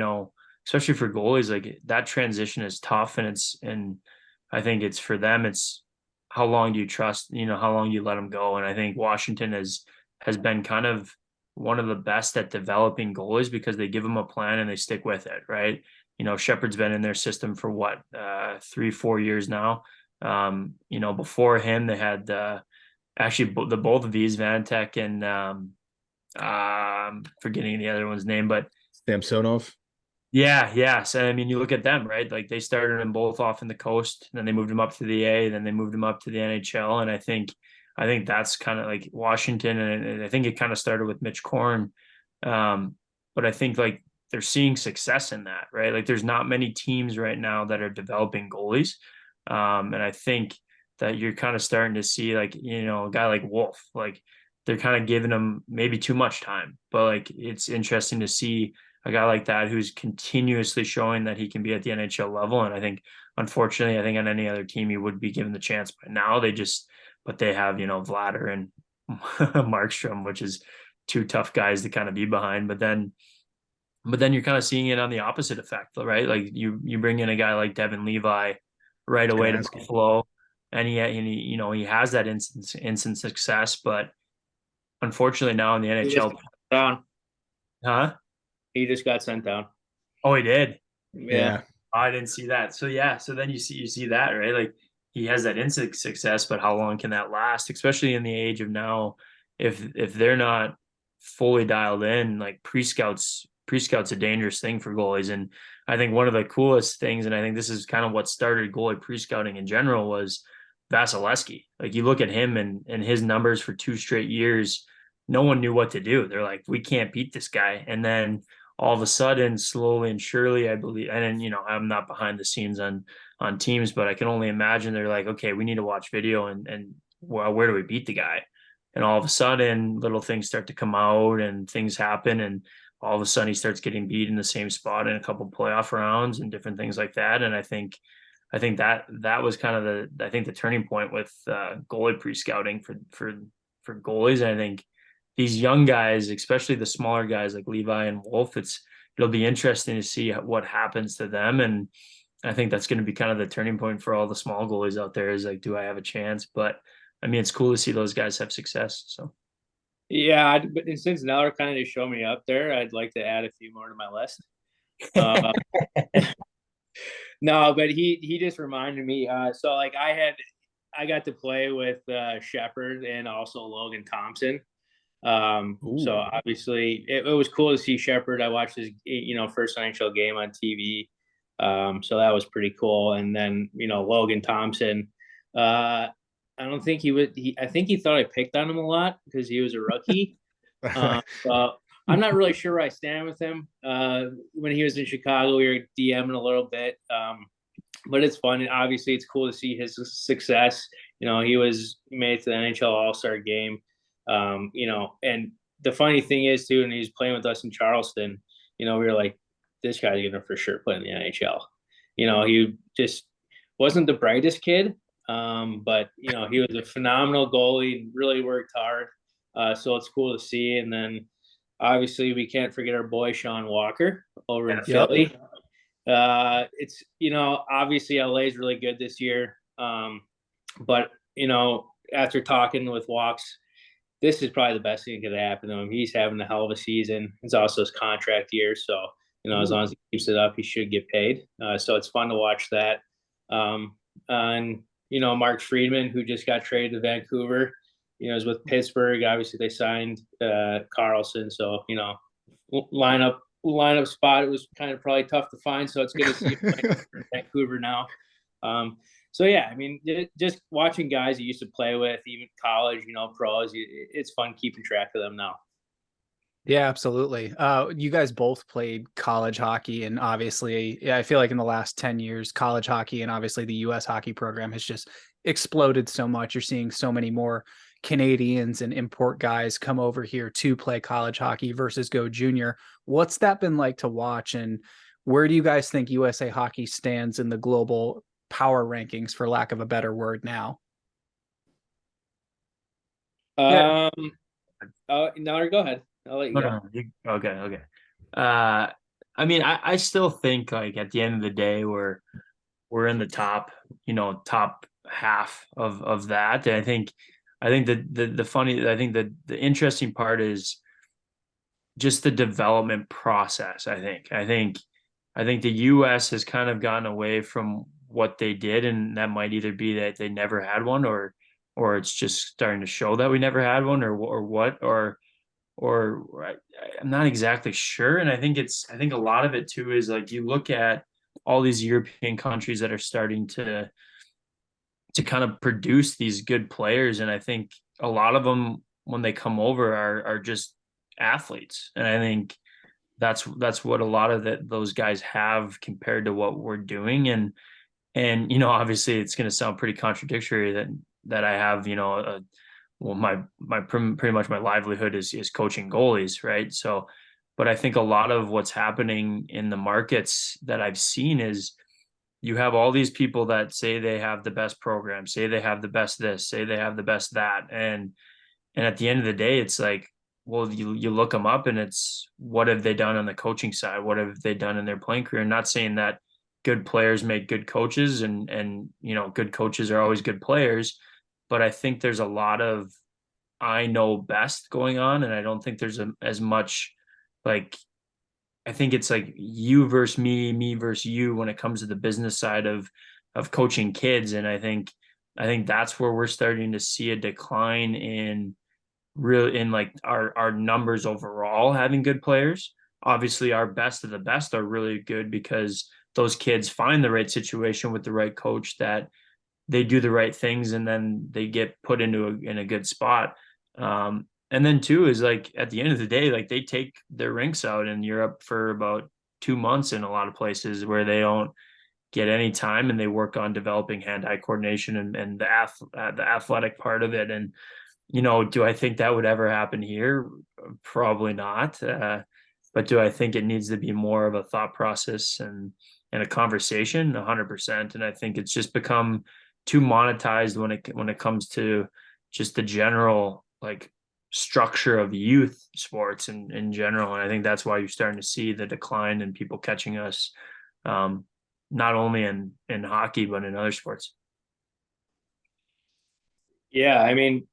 especially for goalies, like that transition is tough, and I think it's for them, it's how long do you trust, how long do you let them go? And I think Washington has been kind of one of the best at developing goalies because they give them a plan and they stick with it, right? Shepherd's been in their system for what, 3-4 years now. Before him, they had actually the both of these, Vantek and forgetting the other one's name, but Samsonov. Yeah. So I mean, you look at them, right? Like, they started them both off in the coast, then they moved them up to the A, then they moved them up to the NHL. And I think that's kind of like Washington, and I think it kind of started with Mitch Korn. But I think like they're seeing success in that, right? Like, there's not many teams right now that are developing goalies. And I think that you're kind of starting to see, like, a guy like Wolf, like they're kind of giving him maybe too much time, but like, it's interesting to see a guy like that who's continuously showing that he can be at the NHL level. And I think, unfortunately, I think on any other team he would be given the chance by now. But they have, Vladar and Markstrom, which is two tough guys to kind of be behind. But then you're kind of seeing it on the opposite effect, right? Like, you bring in a guy like Devin Levi right away to Buffalo, and he has that instant success, but unfortunately now in the NHL, down. huh? He just got sent down. Oh, he did. Yeah. I didn't see that. So yeah, so then you see that, right? Like, he has that instant success, but how long can that last? Especially in the age of now, if they're not fully dialed in, like pre-scout's a dangerous thing for goalies. And I think one of the coolest things, and I think this is kind of what started goalie pre-scouting in general, was Vasilevsky. Like, you look at him and his numbers for 2 straight years, no one knew what to do. They're like, we can't beat this guy. And then all of a sudden, slowly and surely, I believe, and then, I'm not behind the scenes on teams, but I can only imagine they're like, okay, we need to watch video and well, where do we beat the guy? And all of a sudden, little things start to come out and things happen, and all of a sudden he starts getting beat in the same spot in a couple playoff rounds and different things like that. And I think that was kind of the turning point with goalie pre-scouting for goalies. And I think these young guys, especially the smaller guys like Levi and Wolf, it'll be interesting to see what happens to them. And I think that's going to be kind of the turning point for all the small goalies out there, is like, do I have a chance? But I mean, it's cool to see those guys have success. So yeah, but since Neller kind of just showed me up there, I'd like to add a few more to my list. No, but he just reminded me. So like I got to play with Shepherd and also Logan Thompson. So obviously it was cool to see Shepherd. I watched his first NHL game on TV. So that was pretty cool. And then Logan Thompson. I don't think I think he thought I picked on him a lot because he was a rookie. So I'm not really sure where I stand with him. When he was in Chicago, we were DMing a little bit. But it's fun. And obviously, it's cool to see his success. He made it to the NHL All-Star game. And the funny thing is, too, and he was playing with us in Charleston, we were like, this guy's going to for sure play in the NHL. He just wasn't the brightest kid. But he was a phenomenal goalie and really worked hard. So it's cool to see. And then obviously we can't forget our boy Sean Walker over in Philly. It's obviously LA is really good this year. But after talking with Walks, this is probably the best thing that could happen to him. He's having a hell of a season. It's also his contract year, so as long as he keeps it up, he should get paid. So it's fun to watch that. And Mark Friedman, who just got traded to Vancouver, is with Pittsburgh. Obviously they signed Carlson. So, lineup spot, it was kind of probably tough to find. So it's good to see him in Vancouver now. So yeah, I mean, just watching guys you used to play with, even college, pros, it's fun keeping track of them now. Yeah, absolutely. You guys both played college hockey, and obviously, yeah, I feel like in the last 10 years, college hockey and obviously the US hockey program has just exploded so much. You're seeing so many more Canadians and import guys come over here to play college hockey versus go junior. What's that been like to watch, and where do you guys think USA hockey stands in the global power rankings, for lack of a better word, now? No, go ahead. I'll let you go. Okay. I mean, I still think, like, at the end of the day, we're in the top half of that. And I think the interesting part is just the development process. I think the US has kind of gotten away from what they did, and that might either be that they never had one, or it's just starting to show that we never had one, or I'm not exactly sure. And I think a lot of it too is, like, you look at all these European countries that are starting to kind of produce these good players, and I think a lot of them, when they come over, are just athletes. And I think that's what a lot of those guys have compared to what we're doing. And obviously it's going to sound pretty contradictory that I have, my pretty much my livelihood is coaching goalies, right? So, but I think a lot of what's happening in the markets that I've seen is, you have all these people that say they have the best program, say they have the best this, say they have the best that, and at the end of the day, it's like, well, you look them up, and it's, what have they done on the coaching side? What have they done in their playing career? I'm not saying that good players make good coaches, and good coaches are always good players, but I think there's a lot of I know best going on, and I don't think there's as much, like, I think it's like you versus me versus you when it comes to the business side of coaching kids. And I think that's where we're starting to see a decline in like our numbers overall, having good players. Obviously our best of the best are really good because those kids find the right situation with the right coach, that they do the right things, and then they get put in a good spot. And then too is, like, at the end of the day, like, they take their rinks out in Europe for about 2 months in a lot of places where they don't get any time, and they work on developing hand-eye coordination and the athletic part of it. And do I think that would ever happen here? Probably not. But do I think it needs to be more of a thought process and a conversation? 100%. And I think it's just become too monetized when it comes to just the general, like, structure of youth sports in general. And I think that's why you're starting to see the decline in people catching us, not only in hockey, but in other sports. Yeah, I mean,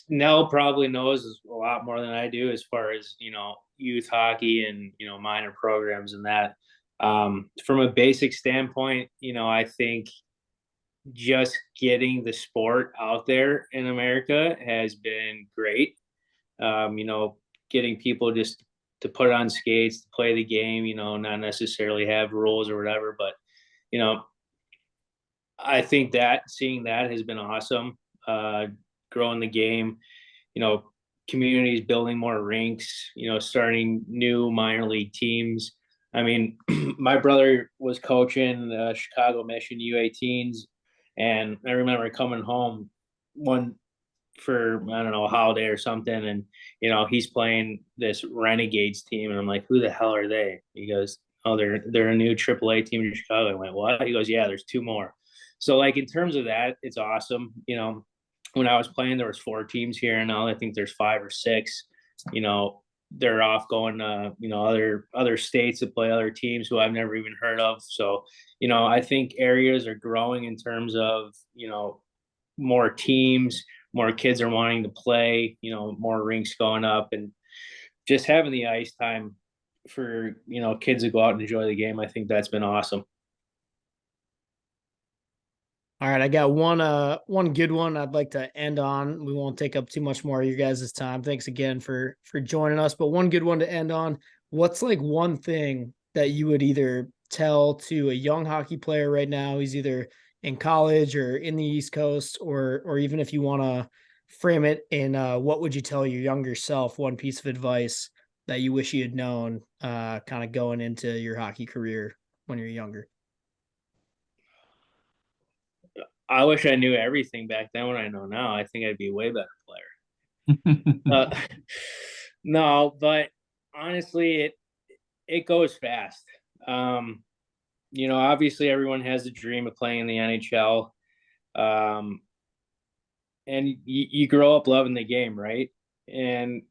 Nell probably knows a lot more than I do as far as, youth hockey and, minor programs and that. From a basic standpoint, I think just getting the sport out there in America has been great. Getting people just to put on skates, to play the game, not necessarily have rules or whatever. But, I think that seeing that has been awesome. Growing the game, communities building more rinks, starting new minor league teams. I mean, my brother was coaching the Chicago Mission U18s, and I remember coming home for, I don't know, a holiday or something, and he's playing this Renegades team, and I'm like, who the hell are they? He goes, oh, they're a new AAA team in Chicago. I went, what? He goes, yeah, there's 2 more. So, like, in terms of that, it's awesome. When I was playing, there was 4 teams here, and now I think there's 5 or 6. They're off going to other states to play other teams who I've never even heard of. So I think areas are growing in terms of more teams, more kids are wanting to play, more rinks going up, and just having the ice time for kids to go out and enjoy the game. I think that's been awesome. All right, I got one good one I'd like to end on. We won't take up too much more of your guys' time. Thanks again for joining us. But one good one to end on. What's like one thing that you would either tell to a young hockey player right now? He's either in college or in the East Coast, or even if you want to frame it in what would you tell your younger self? One piece of advice that you wish you had known, kind of going into your hockey career when you're younger. I wish I knew everything back then what I know now. I think I'd be a way better player. Uh, no, but honestly, it goes fast. Obviously everyone has a dream of playing in the NHL. And you grow up loving the game, right? And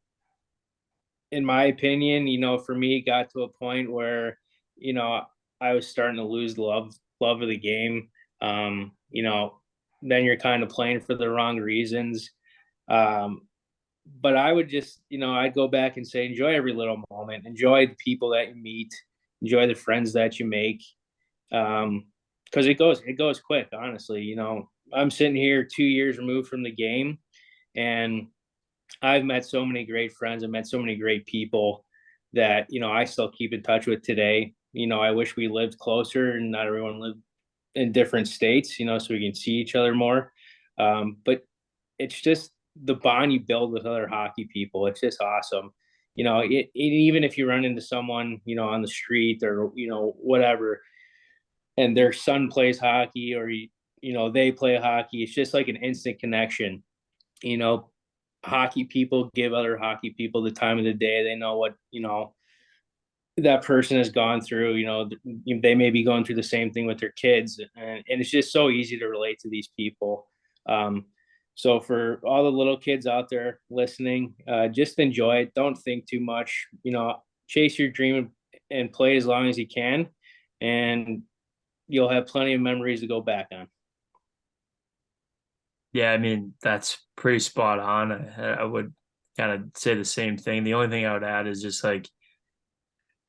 in my opinion, for me, it got to a point where, I was starting to lose love of the game. Then you're kind of playing for the wrong reasons. But I would just, I'd go back and say, enjoy every little moment, enjoy the people that you meet, enjoy the friends that you make. Because it goes quick, honestly. I'm sitting here 2 years removed from the game, and I've met so many great friends. I've met so many great people that, I still keep in touch with today. I wish we lived closer and not everyone lived in different states, so we can see each other more. But it's just the bond you build with other hockey people. It's just awesome. Even if you run into someone, on the street or, whatever, and their son plays hockey or, they play hockey, it's just like an instant connection. Hockey people give other hockey people the time of the day. They know what, that person has gone through. They may be going through the same thing with their kids, and it's just so easy to relate to these people. So for all the little kids out there listening, just enjoy it. Don't think too much. Chase your dream and play as long as you can, and you'll have plenty of memories to go back on. Yeah, I mean, that's pretty spot on. I would kind of say the same thing. The only thing I would add is just like,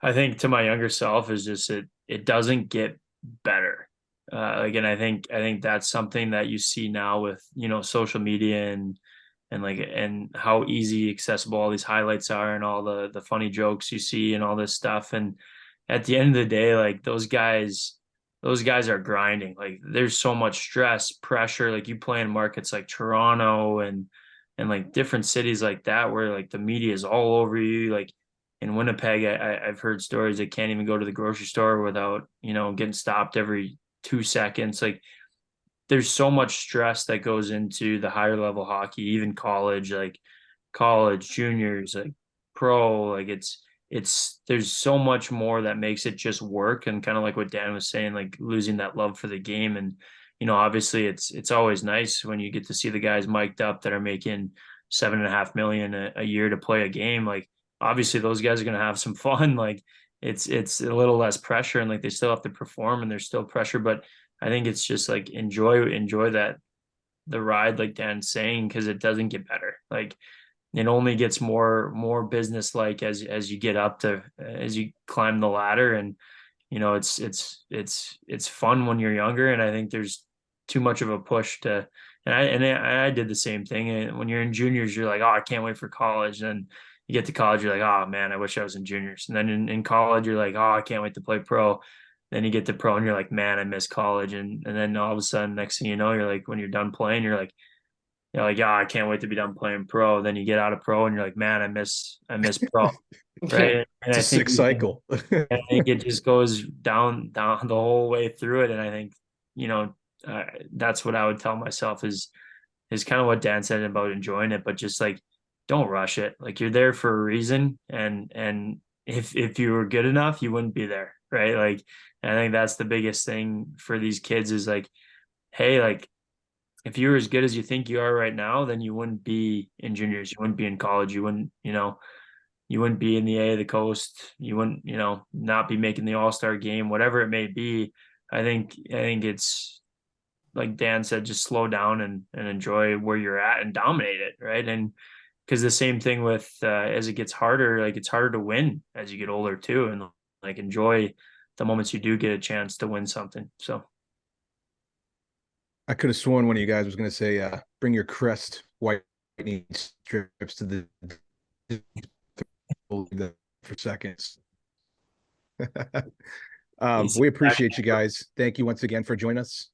I think to my younger self is just it doesn't get better. Again, I think that's something that you see now with, social media and how easy accessible all these highlights are and all the funny jokes you see and all this stuff. And at the end of the day, like those guys are grinding. Like there's so much stress, pressure. Like you play in markets like Toronto and like different cities like that where like the media is all over you. Like in Winnipeg, I've heard stories that can't even go to the grocery store without, getting stopped every 2 seconds. Like there's so much stress that goes into the higher level hockey, even college, like college, juniors, like pro, like there's so much more that makes it just work. And kind of like what Dan was saying, like losing that love for the game. And, obviously it's always nice when you get to see the guys mic'd up that are making 7.5 million a year to play a game. Like obviously those guys are going to have some fun. Like it's a little less pressure and like they still have to perform and there's still pressure, but I think it's just like enjoy that the ride, like Dan's saying, because it doesn't get better. Like it only gets more business like as you get up to as you climb the ladder. And it's fun when you're younger, and I think there's too much of a push to I did the same thing. And when you're in juniors, you're like, oh, I can't wait for college. And then you get to college, you're like, oh man, I wish I was in juniors. And then in college, you're like, oh, I can't wait to play pro. Then you get to pro and you're like, man, I miss college. And then all of a sudden, next thing you know, you're like, when you're done playing, yeah, I can't wait to be done playing pro. Then you get out of pro and you're like, man, I miss pro. Right. And It's I a think sick cycle. I think it just goes down the whole way through it. And I think, that's what I would tell myself is kind of what Dan said about enjoying it, but just like, don't rush it. Like you're there for a reason. And if you were good enough, you wouldn't be there. Right. Like, I think that's the biggest thing for these kids is like, hey, like, if you're as good as you think you are right now, then you wouldn't be in juniors. You wouldn't be in college. You wouldn't, you wouldn't be in the A of the coast. You wouldn't, not be making the all-star game, whatever it may be. I think it's like Dan said, just slow down and enjoy where you're at and dominate it. Right. And because the same thing with, as it gets harder, like it's harder to win as you get older too. And like enjoy the moments you do get a chance to win something. So. I could have sworn one of you guys was going to say, bring your crest whitening strips to the for seconds. We appreciate you guys. Thank you once again for joining us.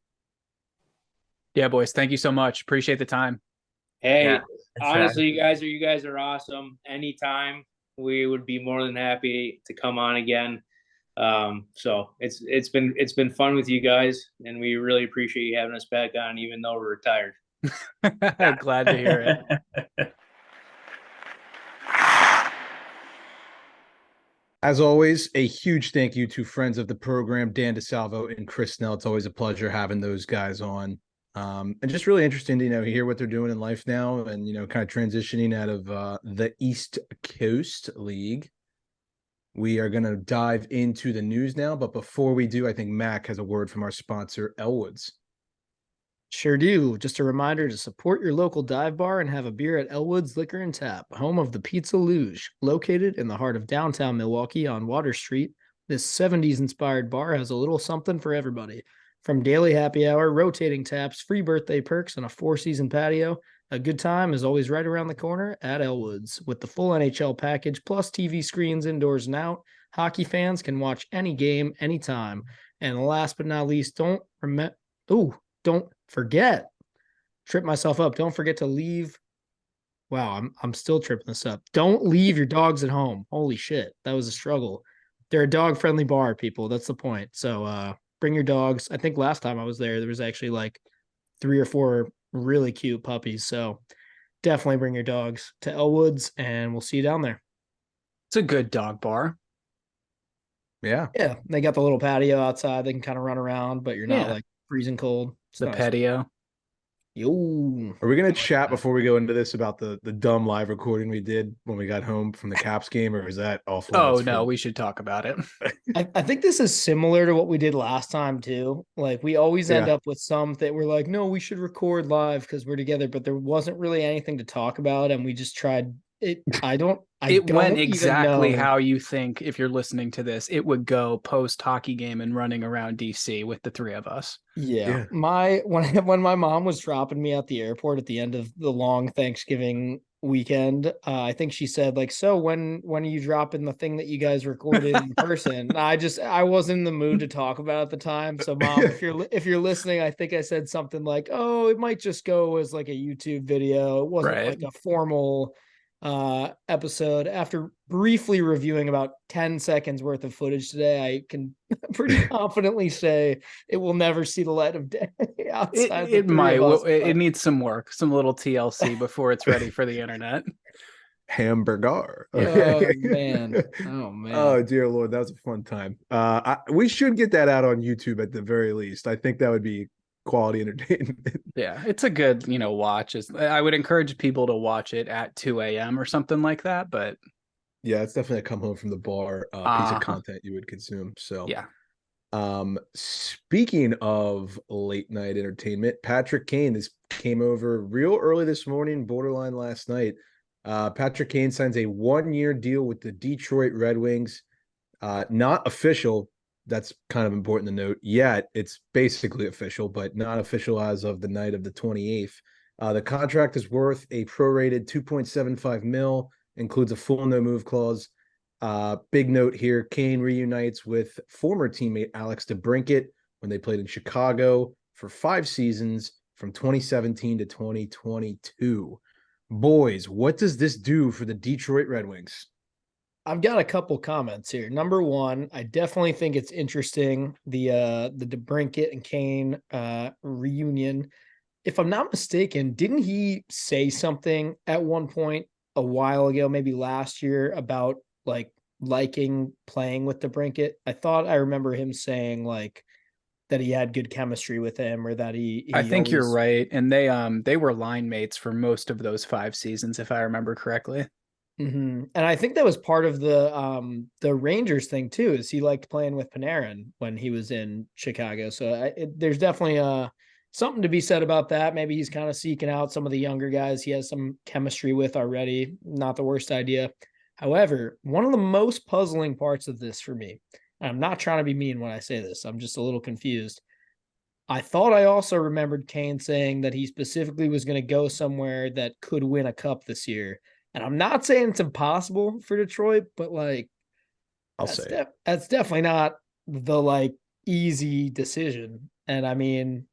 Yeah, boys. Thank you so much. Appreciate the time. Hey, Yeah, honestly, you guys are awesome. Anytime, we would be more than happy to come on again. So it's been fun with you guys, and we really appreciate you having us back on, even though we're retired. Glad to hear it. As always, a huge thank you to friends of the program, Dan DeSalvo and Chris Nell. It's always a pleasure having those guys on. And just really interesting to, hear what they're doing in life now and, kind of transitioning out of the East Coast League. We are going to dive into the news now. But before we do, I think Mac has a word from our sponsor, Elwood's. Sure do. Just a reminder to support your local dive bar and have a beer at Elwood's Liquor and Tap, home of the Pizza Luge. Located in the heart of downtown Milwaukee on Water Street, this 70s-inspired bar has a little something for everybody. From daily happy hour, rotating taps, free birthday perks, and a four-season patio, a good time is always right around the corner at Elwood's. With the full NHL package plus TV screens indoors and out, hockey fans can watch any game anytime. And last but not least, don't forget. Trip myself up. Don't forget to leave. Wow, I'm still tripping this up. Don't leave your dogs at home. Holy shit, that was a struggle. They're a dog-friendly bar, people. That's the point. So bring your dogs. I think last time I was there was actually like 3 or 4 really cute puppies. So definitely bring your dogs to Elwood's, and we'll see you down there. It's a good dog bar. Yeah. Yeah, they got the little patio outside. They can kind of run around, but you're not like freezing cold. It's the nice. patio. Yo. Are we going to chat before we go into this about the dumb live recording we did when we got home from the Caps game, or is that off limits? Oh, no, we should talk about it. I think this is similar to what we did last time, too. Like, we always end up with some that we're like, no, we should record live because we're together, but there wasn't really anything to talk about, and we just tried it. It went exactly how you think, if you're listening to this, it would go post hockey game and running around DC with the 3 of us. Yeah. When my mom was dropping me at the airport at the end of the long Thanksgiving weekend, I think she said, like, so when are you dropping the thing that you guys recorded in person? I wasn't in the mood to talk about it at the time. So Mom, if you're listening, I think I said something like, oh, it might just go as like a YouTube video. It wasn't like a formal episode. After briefly reviewing about 10 seconds worth of footage today, I can pretty confidently say it will never see the light of day. Outside it might. It needs some work, some little TLC before it's ready for the internet. Hamburger. Oh man. Oh dear Lord, that was a fun time. We should get that out on YouTube at the very least. I think that would be quality entertainment. Yeah, it's a good, watch. I would encourage people to watch it at 2 a.m. or something like that. But yeah, it's definitely a come home from the bar piece of content you would consume. So yeah. Speaking of late night entertainment, Patrick Kane came over real early this morning, borderline last night. Patrick Kane signs a 1-year deal with the Detroit Red Wings. Not official. That's kind of important to note. Yet it's basically official, but not official as of the night of the 28th. The contract is worth a prorated $2.75 million, includes a full no move clause. Big note here: Kane reunites with former teammate Alex DeBrincat when they played in Chicago for 5 seasons from 2017 to 2022. Boys, what does this do for the Detroit Red Wings? I've got a couple comments here. Number one, I definitely think it's interesting, the DeBrincat and Kane reunion. If I'm not mistaken, didn't he say something at one point a while ago, maybe last year, about like liking playing with DeBrincat? I thought I remember him saying like that he had good chemistry with him, or that he I think you're right. And they were line mates for most of those 5 seasons, if I remember correctly. Mm-hmm. And I think that was part of the Rangers thing too, is he liked playing with Panarin when he was in Chicago. So there's definitely something to be said about that. Maybe he's kind of seeking out some of the younger guys he has some chemistry with already. Not the worst idea. However, one of the most puzzling parts of this for me, and I'm not trying to be mean when I say this, I'm just a little confused. I thought I also remembered Kane saying that he specifically was going to go somewhere that could win a cup this year. And I'm not saying it's impossible for Detroit, but like I'll say it. that's definitely not the like easy decision. And I mean,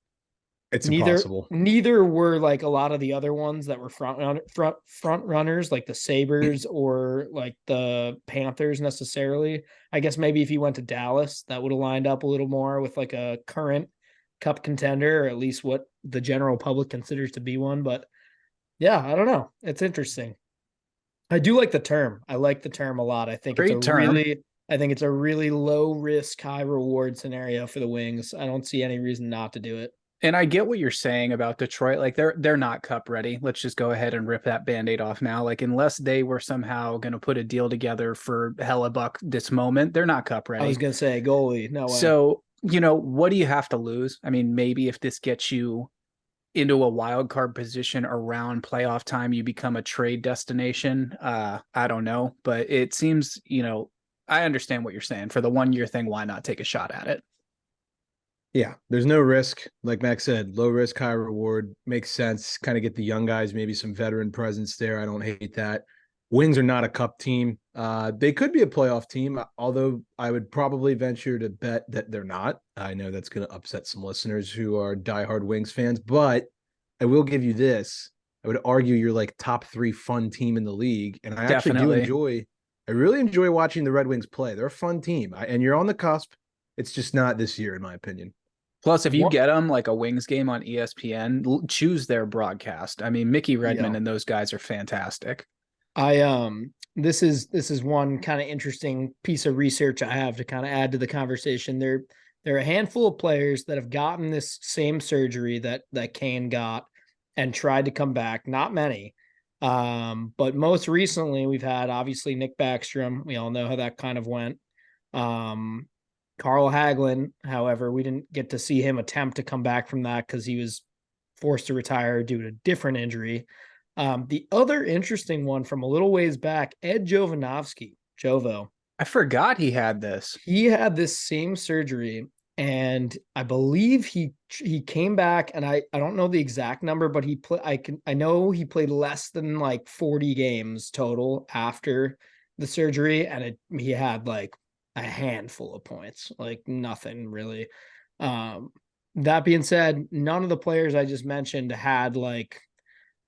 It's neither impossible. neither were like a lot of the other ones that were front runners, like the Sabres or like the Panthers necessarily. I guess maybe if he went to Dallas, that would have lined up a little more with like a current cup contender, or at least what the general public considers to be one. But yeah, I don't know. It's interesting. I do like the term. I like the term a lot. Great term. I think it's a really low risk, high reward scenario for the Wings. I don't see any reason not to do it. And I get what you're saying about Detroit. Like they're not cup ready. Let's just go ahead and rip that Band-Aid off now. Like unless they were somehow going to put a deal together for Hellebuck this moment, they're not cup ready. I was going to say goalie. No way. So, what do you have to lose? I mean, maybe if this gets you into a wild card position around playoff time, you become a trade destination. I don't know, but it seems, I understand what you're saying. For the 1 year thing, why not take a shot at it? Yeah, there's no risk. Like Max said, low risk, high reward. Makes sense. Kind of get the young guys, maybe some veteran presence there. I don't hate that. Wings are not a cup team. They could be a playoff team, although I would probably venture to bet that they're not. I know that's going to upset some listeners who are diehard Wings fans, but I will give you this. I would argue you're like top 3 fun team in the league. And I Definitely. I really enjoy watching the Red Wings play. They're a fun team. And you're on the cusp. It's just not this year, in my opinion. Plus, if you get them like a Wings game on ESPN, choose their broadcast. I mean, Mickey Redmond and those guys are fantastic. This is one kind of interesting piece of research I have to kind of add to the conversation. There are a handful of players that have gotten this same surgery that Kane got and tried to come back. Not many. But most recently we've had obviously Nick Backstrom. We all know how that kind of went. Carl Hagelin, however, we didn't get to see him attempt to come back from that because he was forced to retire due to a different injury. The other interesting one from a little ways back, Ed Jovanovski, Jovo. I forgot he had this. He had this same surgery, and I believe he came back, and I don't know the exact number, but I know he played less than like 40 games total after the surgery, and he had like a handful of points, like nothing really. That being said, none of the players I just mentioned had like,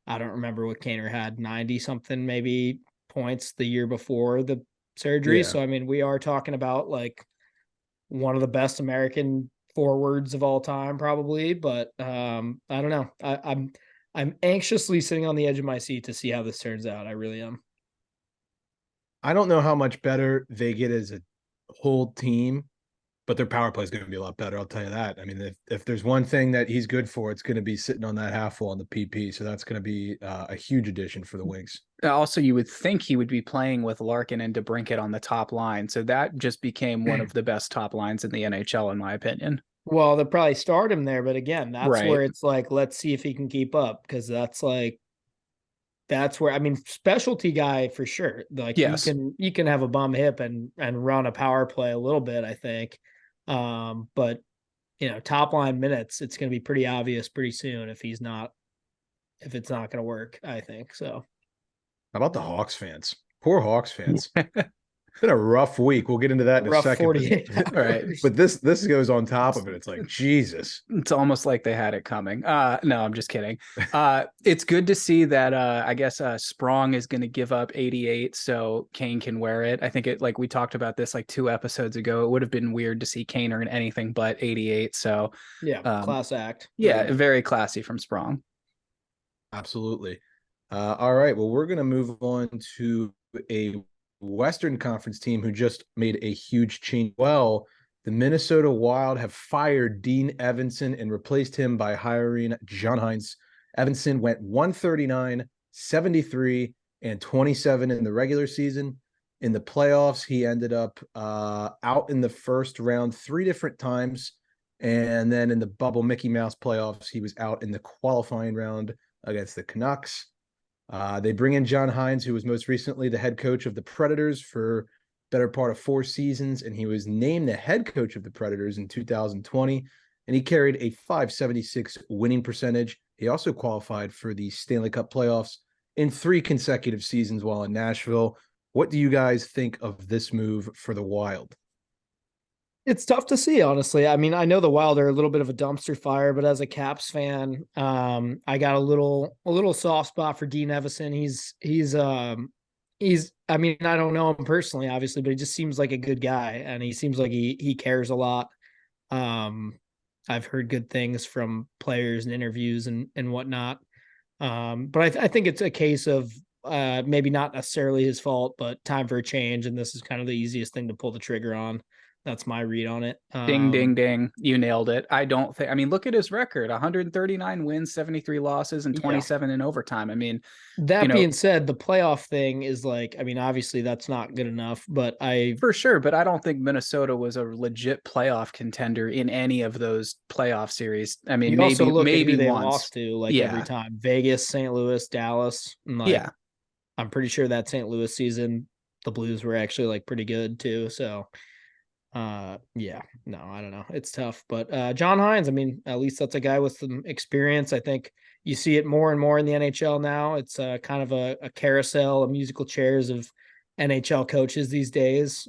I don't remember what Kaner had, 90 something maybe points the year before the surgery. Yeah. So, I mean, we are talking about like one of the best American forwards of all time, probably. But I don't know. I'm anxiously sitting on the edge of my seat to see how this turns out. I really am. I don't know how much better they get as a whole team, but their power play is going to be a lot better. I'll tell you that. I mean, if there's one thing that he's good for, it's going to be sitting on that half wall on the PP. So that's going to be a huge addition for the Wings. Also, you would think he would be playing with Larkin and DeBrincat on the top line. So that just became one of the best top lines in the NHL, in my opinion. Well, they'll probably start him there, but again, that's Right. where it's like, let's see if he can keep up, because that's where, I mean, specialty guy for sure. Like Yes. you can have a bum hip and run a power play a little bit, I think. But top line minutes, it's going to be pretty obvious pretty soon if it's not going to work, I think. So how about the Hawks fans? Poor Hawks fans. It's been a rough week. We'll get into that in a second. 48 hours. But this goes on top of it. It's like, Jesus. It's almost like they had it coming. No, I'm just kidding. It's good to see that I guess Sprong is going to give up 88 so Kane can wear it. I think like we talked about this like 2 episodes ago. It would have been weird to see Kane earn anything but 88. So yeah, class act. Yeah, very classy from Sprong. Absolutely. All right. Well, we're going to move on to a Western Conference team who just made a huge change. Well, the Minnesota Wild have fired Dean Evanson and replaced him by hiring John Hines. Evanson went 139, 73, and 27 in the regular season. In the playoffs, he ended up out in the first round 3 different times. And then in the bubble Mickey Mouse playoffs, he was out in the qualifying round against the Canucks. They bring in John Hines, who was most recently the head coach of the Predators for better part of 4 seasons, and he was named the head coach of the Predators in 2020. and he carried a .576 winning percentage. He also qualified for the Stanley Cup playoffs in 3 consecutive seasons while in Nashville. What do you guys think of this move for the Wild? It's tough to see, honestly. I mean, I know the Wild are a little bit of a dumpster fire, but as a Caps fan, I got a little soft spot for Dean Evison. I mean, I don't know him personally, obviously, but he just seems like a good guy, and he seems like he cares a lot. I've heard good things from players and interviews and whatnot. But I think it's a case of maybe not necessarily his fault, but time for a change, and this is kind of the easiest thing to pull the trigger on. That's my read on it. Ding, ding, ding. You nailed it. I mean, look at his record, 139 wins, 73 losses, and 27 in overtime. I mean, that being said, the playoff thing is like, I mean, obviously that's not good enough, but for sure, but I don't think Minnesota was a legit playoff contender in any of those playoff series. I mean, maybe they once. Lost to every time. Vegas, St. Louis, Dallas. And I'm pretty sure that St. Louis season, the Blues were actually like pretty good too. So I don't know. It's tough, but John Hines, I mean, at least that's a guy with some experience. I think you see it more and more in the NHL now. It's kind of a carousel of musical chairs of NHL coaches these days,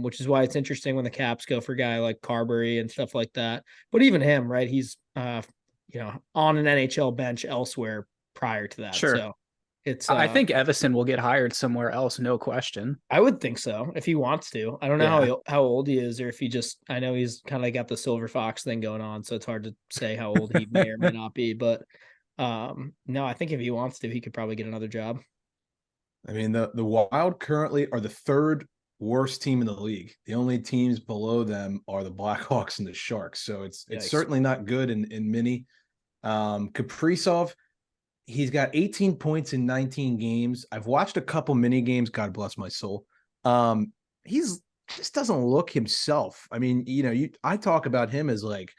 which is why it's interesting when the Caps go for a guy like Carberry and stuff like that. But even him, right? He's on an NHL bench elsewhere prior to that. Sure. So it's I think Evison will get hired somewhere else, no question. I would think so if he wants to. I don't know how old he is, or if he just. I know he's kind of got the Silver Fox thing going on, so it's hard to say how old he may or may not be. But no, I think if he wants to, he could probably get another job. I mean, the Wild currently are the 3rd worst team in the league. The only teams below them are the Blackhawks and the Sharks. So it's certainly not good in mini. Kaprizov, he's got 18 points in 19 games. I've watched a couple mini games. God bless my soul. He's just doesn't look himself. I mean, I talk about him as like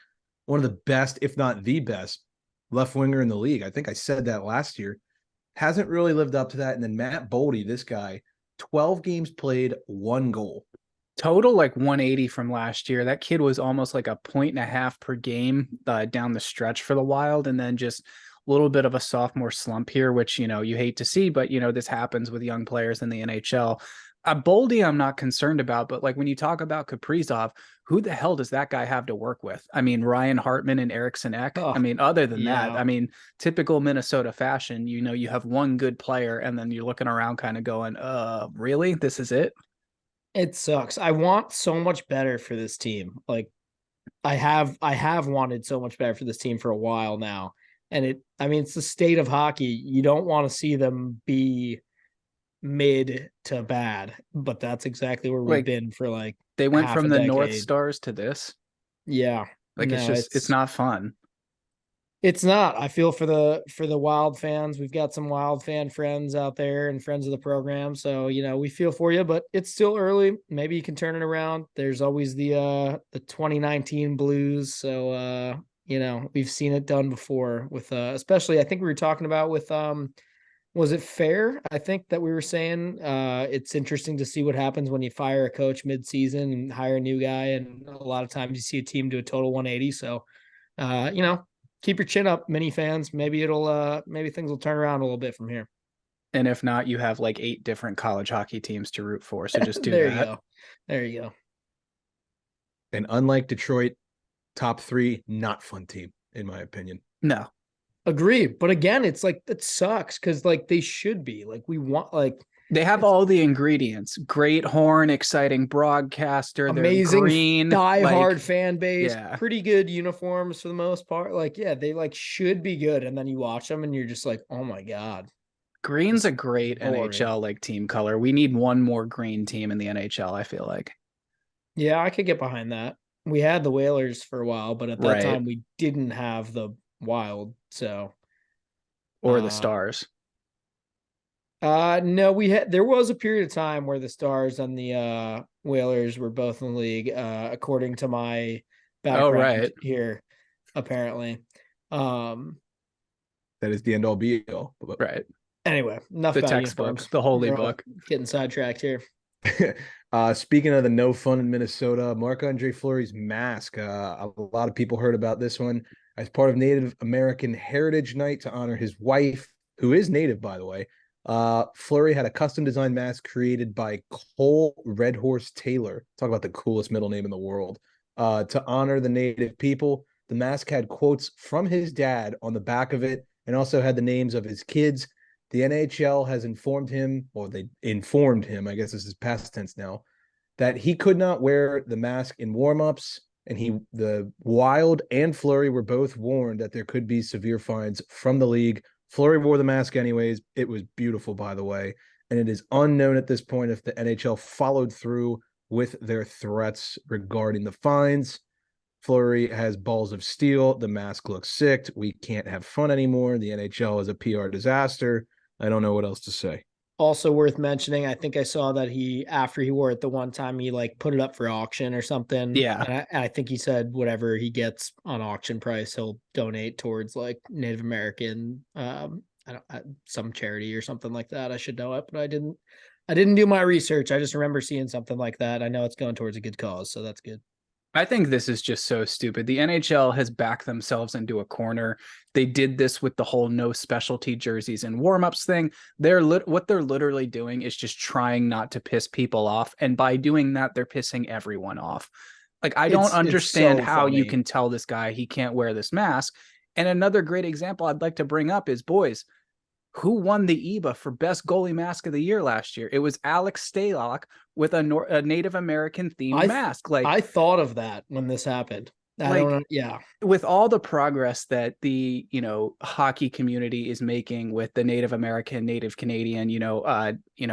one of the best, if not the best, left winger in the league. I think I said that last year. Hasn't really lived up to that. And then Matt Boldy, this guy, 12 games played, 1 goal. Total like 180 from last year. That kid was almost like 1.5 per game down the stretch for the Wild, and then just a little bit of a sophomore slump here, which, you hate to see, but, this happens with young players in the NHL. Boldy, I'm not concerned about, but like when you talk about Kaprizov, who the hell does that guy have to work with? I mean, Ryan Hartman and Eriksson Ek. I mean, other than that, I mean, typical Minnesota fashion, you have one good player and then you're looking around kind of going, really? This is it? It sucks. I want so much better for this team. Like I have wanted so much better for this team for a while now. And it's the state of hockey. You don't want to see them be mid to bad, but that's exactly where we've been for like they went from the North Stars to this. Yeah. It's not fun. It's not. I feel for the Wild fans. We've got some Wild fan friends out there and friends of the program. So, we feel for you, but it's still early. Maybe you can turn it around. There's always the 2019 Blues. So we've seen it done before with especially I think we were talking about with was it Fair? I think that we were saying it's interesting to see what happens when you fire a coach mid-season and hire a new guy, and a lot of times you see a team do a total 180. So keep your chin up, mini fans. Maybe maybe things will turn around a little bit from here. And if not, you have like 8 different college hockey teams to root for. So just do there that. You go. There you go. And unlike Detroit, top 3, not fun team, in my opinion. No. Agree. But again, it's like, that sucks because like they should be. Like we want, like they have all the ingredients. Great horn, exciting broadcaster, amazing green, diehard fan base, pretty good uniforms for the most part. Like, yeah, they like should be good. And then you watch them and you're just like, oh my God. Green's a great NHL like team color. We need one more green team in the NHL, I feel like. Yeah, I could get behind that. We had the Whalers for a while, but at that time we didn't have the Wild. So or the Stars. No, there was a period of time where the Stars and the Whalers were both in the league, according to my background here, apparently. That is the end all be all. Right. Anyway, enough the about textbook, uniforms. the holy book. Getting sidetracked here. Speaking of the no fun in Minnesota, Marc-Andre Fleury's mask. A lot of people heard about this one as part of Native American Heritage Night to honor his wife, who is Native, by the way. Fleury had a custom designed mask created by Cole Red Horse Taylor. Talk about the coolest middle name in the world. To honor the Native people. The mask had quotes from his dad on the back of it and also had the names of his kids. The NHL has informed him, or they informed him, I guess this is past tense now, that he could not wear the mask in warmups, and the Wild and Fleury were both warned that there could be severe fines from the league. Fleury wore the mask anyways. It was beautiful, by the way, and it is unknown at this point if the NHL followed through with their threats regarding the fines. Fleury has balls of steel. The mask looks sick. We can't have fun anymore. The NHL is a PR disaster. I don't know what else to say. Also worth mentioning, I think I saw that after he wore it the one time, he like put it up for auction or something. Yeah. And I think he said whatever he gets on auction price, he'll donate towards like Native American, some charity or something like that. I should know it, but I didn't do my research. I just remember seeing something like that. I know it's going towards a good cause, so that's good. I think this is just so stupid. The NHL has backed themselves into a corner. They did this with the whole no specialty jerseys and warmups thing. What they're literally doing is just trying not to piss people off. And by doing that, they're pissing everyone off. Like, I don't understand how you can tell this guy he can't wear this mask. And another great example I'd like to bring up is, boys, who won the EBA for best goalie mask of the year last year? It was Alex Stalock with a Native American themed mask. Like, I thought of that when this happened. I don't know. Yeah. With all the progress that the, hockey community is making with the Native American, Native Canadian,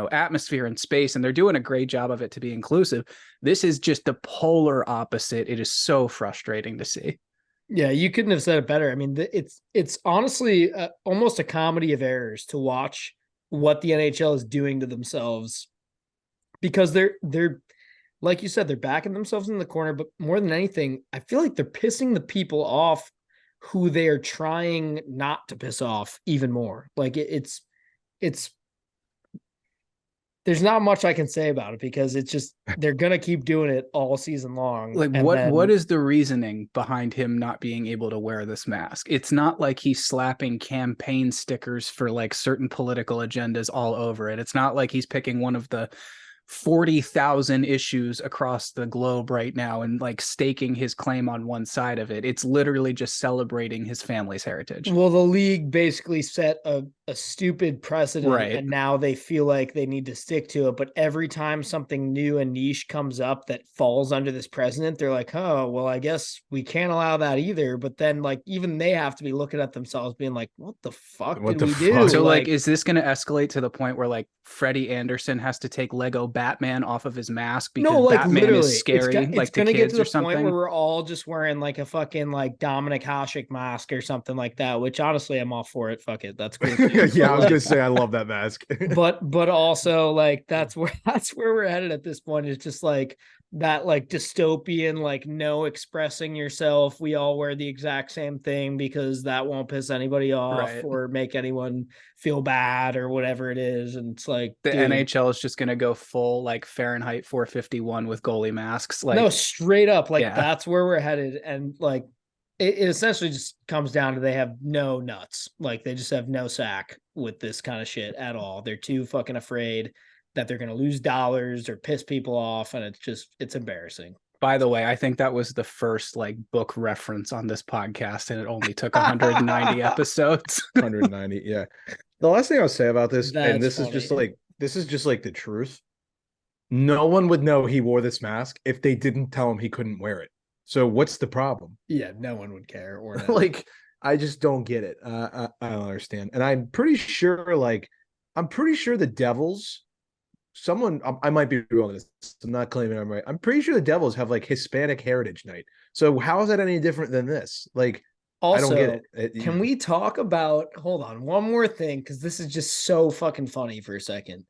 atmosphere and space, and they're doing a great job of it to be inclusive. This is just the polar opposite. It is so frustrating to see. Yeah, you couldn't have said it better. I mean, it's honestly almost a comedy of errors to watch what the NHL is doing to themselves, because they're like you said, they're backing themselves in the corner. But more than anything, I feel like they're pissing the people off who they are trying not to piss off even more. Like it's there's not much I can say about it, because it's just, they're going to keep doing it all season long. Like, what is the reasoning behind him not being able to wear this mask? It's not like he's slapping campaign stickers for like certain political agendas all over it. It's not like he's picking one of the 40,000 issues across the globe right now and like staking his claim on one side of it. It's literally just celebrating his family's heritage. Well, the league basically set a stupid precedent, right, and now they feel like they need to stick to it. But every time something new and niche comes up that falls under this precedent, they're like, oh, well, I guess we can't allow that either. But then like even they have to be looking at themselves being like, what the fuck did we do? So like, is this going to escalate to the point where like Freddie Anderson has to take Lego Batman off of his mask because Batman is scary, it's to kids get to the or something? Point where we're all just wearing like a fucking like Dominic Hasek mask or something like that, which honestly I'm all for it. Fuck it. That's cool. Yeah, I was gonna say I love that mask. but also like that's where we're headed at this point. It's just like that like dystopian, like no expressing yourself. We all wear the exact same thing because that won't piss anybody off, right, or make anyone feel bad or whatever it is. And it's like the NHL is just gonna go full like Fahrenheit 451 with goalie masks. Like, no, straight up, like that's where we're headed. And like it essentially just comes down to they have no nuts. Like they just have no sack with this kind of shit at all. They're too fucking afraid that they're going to lose dollars or piss people off. And it's embarrassing. By the way, I think that was the first like book reference on this podcast, and it only took 190 episodes. 190. Yeah. The last thing I'll say about this, and this funny. is just like the truth. No one would know he wore this mask if they didn't tell him he couldn't wear it. So what's the problem? Yeah, no one would care. Or like, I just don't get it. I don't understand. And I'm pretty sure the Devils, I might be wrong on this. I'm not claiming I'm right. I'm pretty sure the Devils have like Hispanic Heritage Night. So how is that any different than this? Like, also, I don't get it. Can we talk about, hold on, one more thing, because this is just so fucking funny for a second.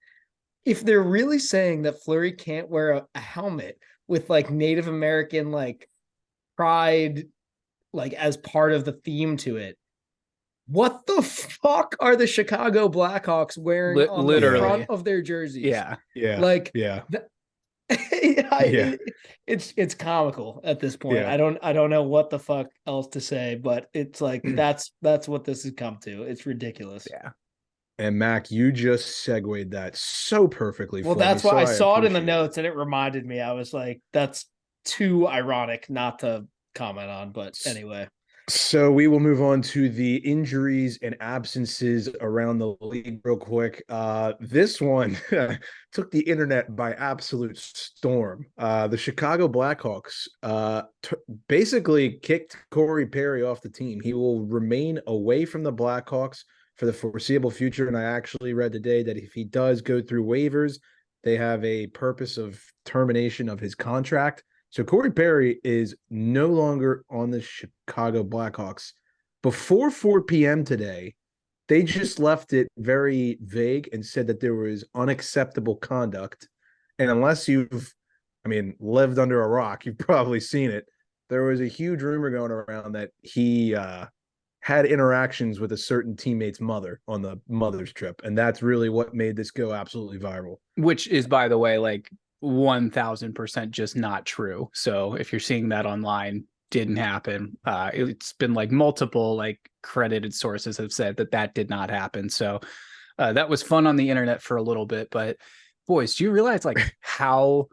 If they're really saying that Fleury can't wear a helmet with like Native American like pride, like as part of the theme to it, what the fuck are the Chicago Blackhawks wearing on the Literally. front of their jerseys? Yeah. Yeah. Like, yeah. yeah, it's comical at this point. Yeah. I don't know what the fuck else to say, but it's like that's what this has come to. It's ridiculous. Yeah. And Mac, you just segued that so perfectly. Well, for that's me, why so I saw it in the appreciate notes and it reminded me. I was like, that's too ironic not to comment on. But anyway. So we will move on to the injuries and absences around the league real quick. This one took the internet by absolute storm. The Chicago Blackhawks basically kicked Corey Perry off the team. He will remain away from the Blackhawks for the foreseeable future. And I actually read today that if he does go through waivers, they have a purpose of termination of his contract. So Corey Perry is no longer on the Chicago Blackhawks. Before 4 p.m. today, they just left it very vague and said that there was unacceptable conduct. And unless you've, lived under a rock, you've probably seen it. There was a huge rumor going around that he had interactions with a certain teammate's mother on the mother's trip. And that's really what made this go absolutely viral. Which is, by the way, like 1000% just not true. So if you're seeing that online, didn't happen. It's been like multiple like credited sources have said that did not happen. So that was fun on the internet for a little bit. But boys, do you realize like how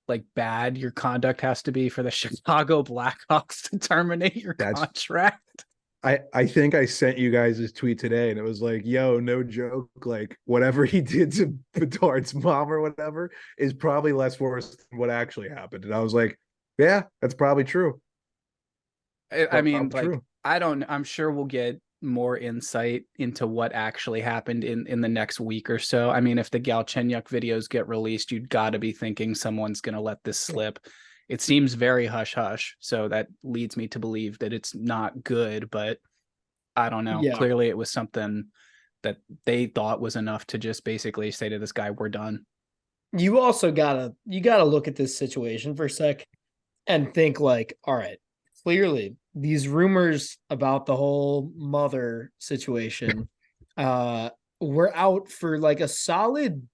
like bad your conduct has to be for the Chicago Blackhawks to terminate your contract? I think I sent you guys this tweet today and it was like, yo, no joke. Like whatever he did to Bedard's mom or whatever is probably less worse than what actually happened. And I was like, yeah, that's probably true. I'm sure we'll get more insight into what actually happened in the next week or so. I mean, if the Galchenyuk videos get released, you'd got to be thinking someone's going to let this slip. It seems very hush hush. So that leads me to believe that it's not good, but I don't know. Yeah. Clearly it was something that they thought was enough to just basically say to this guy, we're done. You also gotta look at this situation for a sec and think like, all right, clearly these rumors about the whole mother situation were out for like a solid,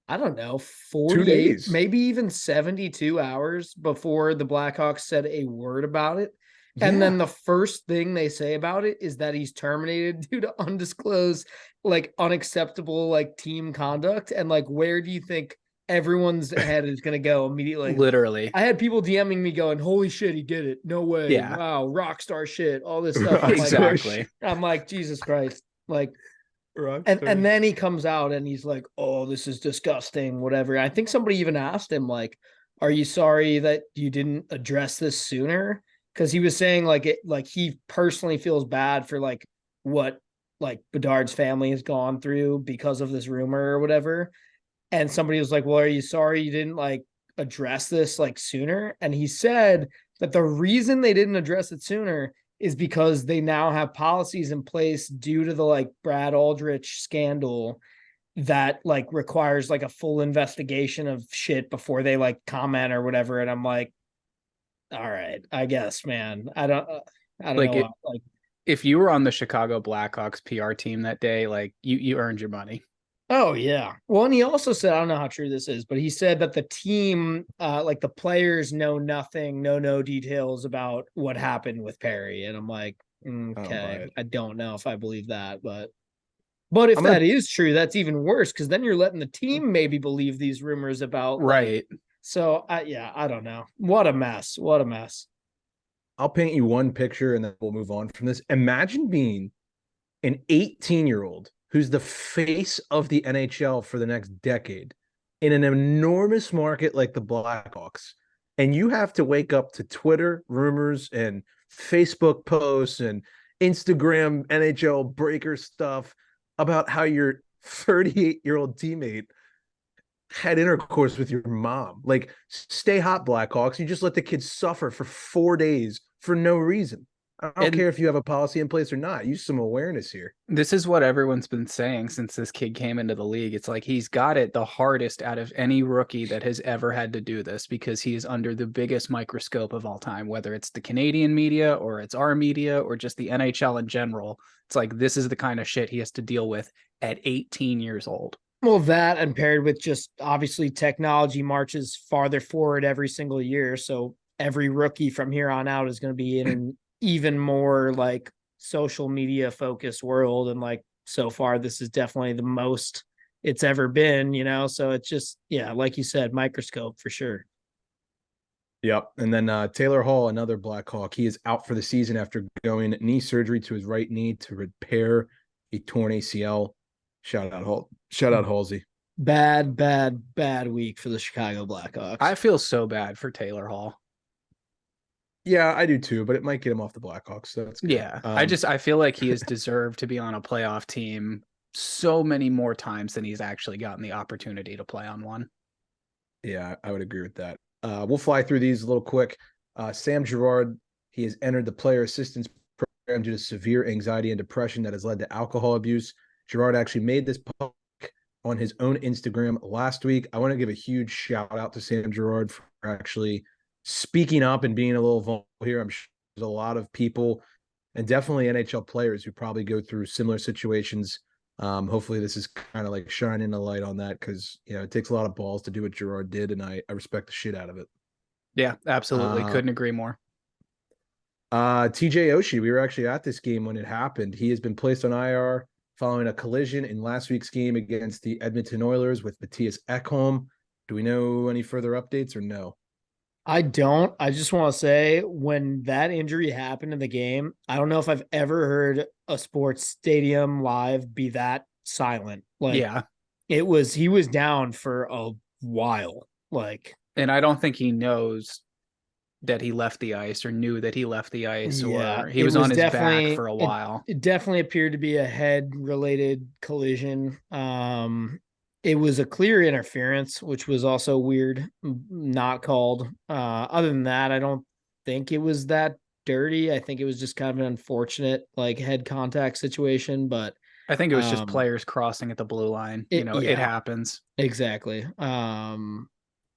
I don't know, 48, maybe even 72 hours before the Blackhawks said a word about it. Yeah. And then the first thing they say about it is that he's terminated due to undisclosed, like unacceptable, like team conduct. And like, where do you think everyone's head is going to go immediately? Literally. I had people DMing me going, holy shit, he did it. No way. Yeah. Wow. Rock star shit. All this stuff. Exactly. I'm like, Jesus Christ. Like, and then he comes out and he's like, oh, this is disgusting, whatever. I think somebody even asked him, like, are you sorry that you didn't address this sooner? Because he was saying like he personally feels bad for like what like Bedard's family has gone through because of this rumor or whatever. And somebody was like, well, are you sorry you didn't like address this like sooner? And he said that the reason they didn't address it sooner is because they now have policies in place due to the like Brad Aldrich scandal that like requires like a full investigation of shit before they like comment or whatever. And I'm like, all right, I guess, man. I don't know. Like if you were on the Chicago Blackhawks PR team that day, like you earned your money. Oh yeah. Well, and he also said, I don't know how true this is, but he said that the team, like the players know nothing, no details about what happened with Perry. And I'm like, okay, I don't know if I believe that, but if that is true, that's even worse because then you're letting the team maybe believe these rumors about right. Like, so I don't know. What a mess. What a mess. I'll paint you one picture and then we'll move on from this. Imagine being an 18-year-old who's the face of the NHL for the next decade in an enormous market like the Blackhawks. And you have to wake up to Twitter rumors and Facebook posts and Instagram NHL breaker stuff about how your 38-year-old teammate had intercourse with your mom. Like, stay hot, Blackhawks. You just let the kids suffer for 4 days for no reason. I don't And care if you have a policy in place or not. Use some awareness here. this is what everyone's been saying since this kid came into the league. It's like he's got it the hardest out of any rookie that has ever had to do this because he's under the biggest microscope of all time, whether it's the Canadian media or it's our media or just the NHL in general. It's like this is the kind of shit he has to deal with at 18 years old. Well, that and paired with just obviously technology marches farther forward every single year. So every rookie from here on out is going to be in an even more like social media focused world. And like so far, this is definitely the most it's ever been, you know? So it's just, yeah, like you said, microscope for sure. Yep. And then Taylor Hall, another Blackhawk, he is out for the season after going knee surgery to his right knee to repair a torn ACL. Shout out Hall. Shout out Halsey. Bad week for the Chicago Blackhawks. I feel so bad for Taylor Hall. Yeah, I do too, but it might get him off the Blackhawks. So that's good. Yeah. I feel like he has deserved to be on a playoff team so many more times than he's actually gotten the opportunity to play on one. Yeah, I would agree with that. We'll fly through these a little quick. Sam Girard, he has entered the player assistance program due to severe anxiety and depression that has led to alcohol abuse. Girard actually made this public on his own Instagram last week. I want to give a huge shout out to Sam Girard for actually speaking up and being a little vulnerable here. I'm sure there's a lot of people and definitely NHL players who probably go through similar situations. Hopefully this is kind of like shining a light on that because, you know, it takes a lot of balls to do what Girard did, and I respect the shit out of it. Yeah, absolutely. Couldn't agree more. TJ Oshie, we were actually at this game when it happened. He has been placed on IR following a collision in last week's game against the Edmonton Oilers with Matthias Ekholm. Do we know any further updates or no? I don't. I just want to say when that injury happened in the game, I don't know if I've ever heard a sports stadium live be that silent. Like, Yeah. he was down for a while. Like, And I don't think he knows that he left the ice or knew that he left the ice or he was on his back for a while. It definitely appeared to be a head related collision. It was a clear interference, which was also weird, not called. Other than that, I don't think it was that dirty. I think it was just kind of an unfortunate like head contact situation, but I think it was just players crossing at the blue line. It happens. Exactly.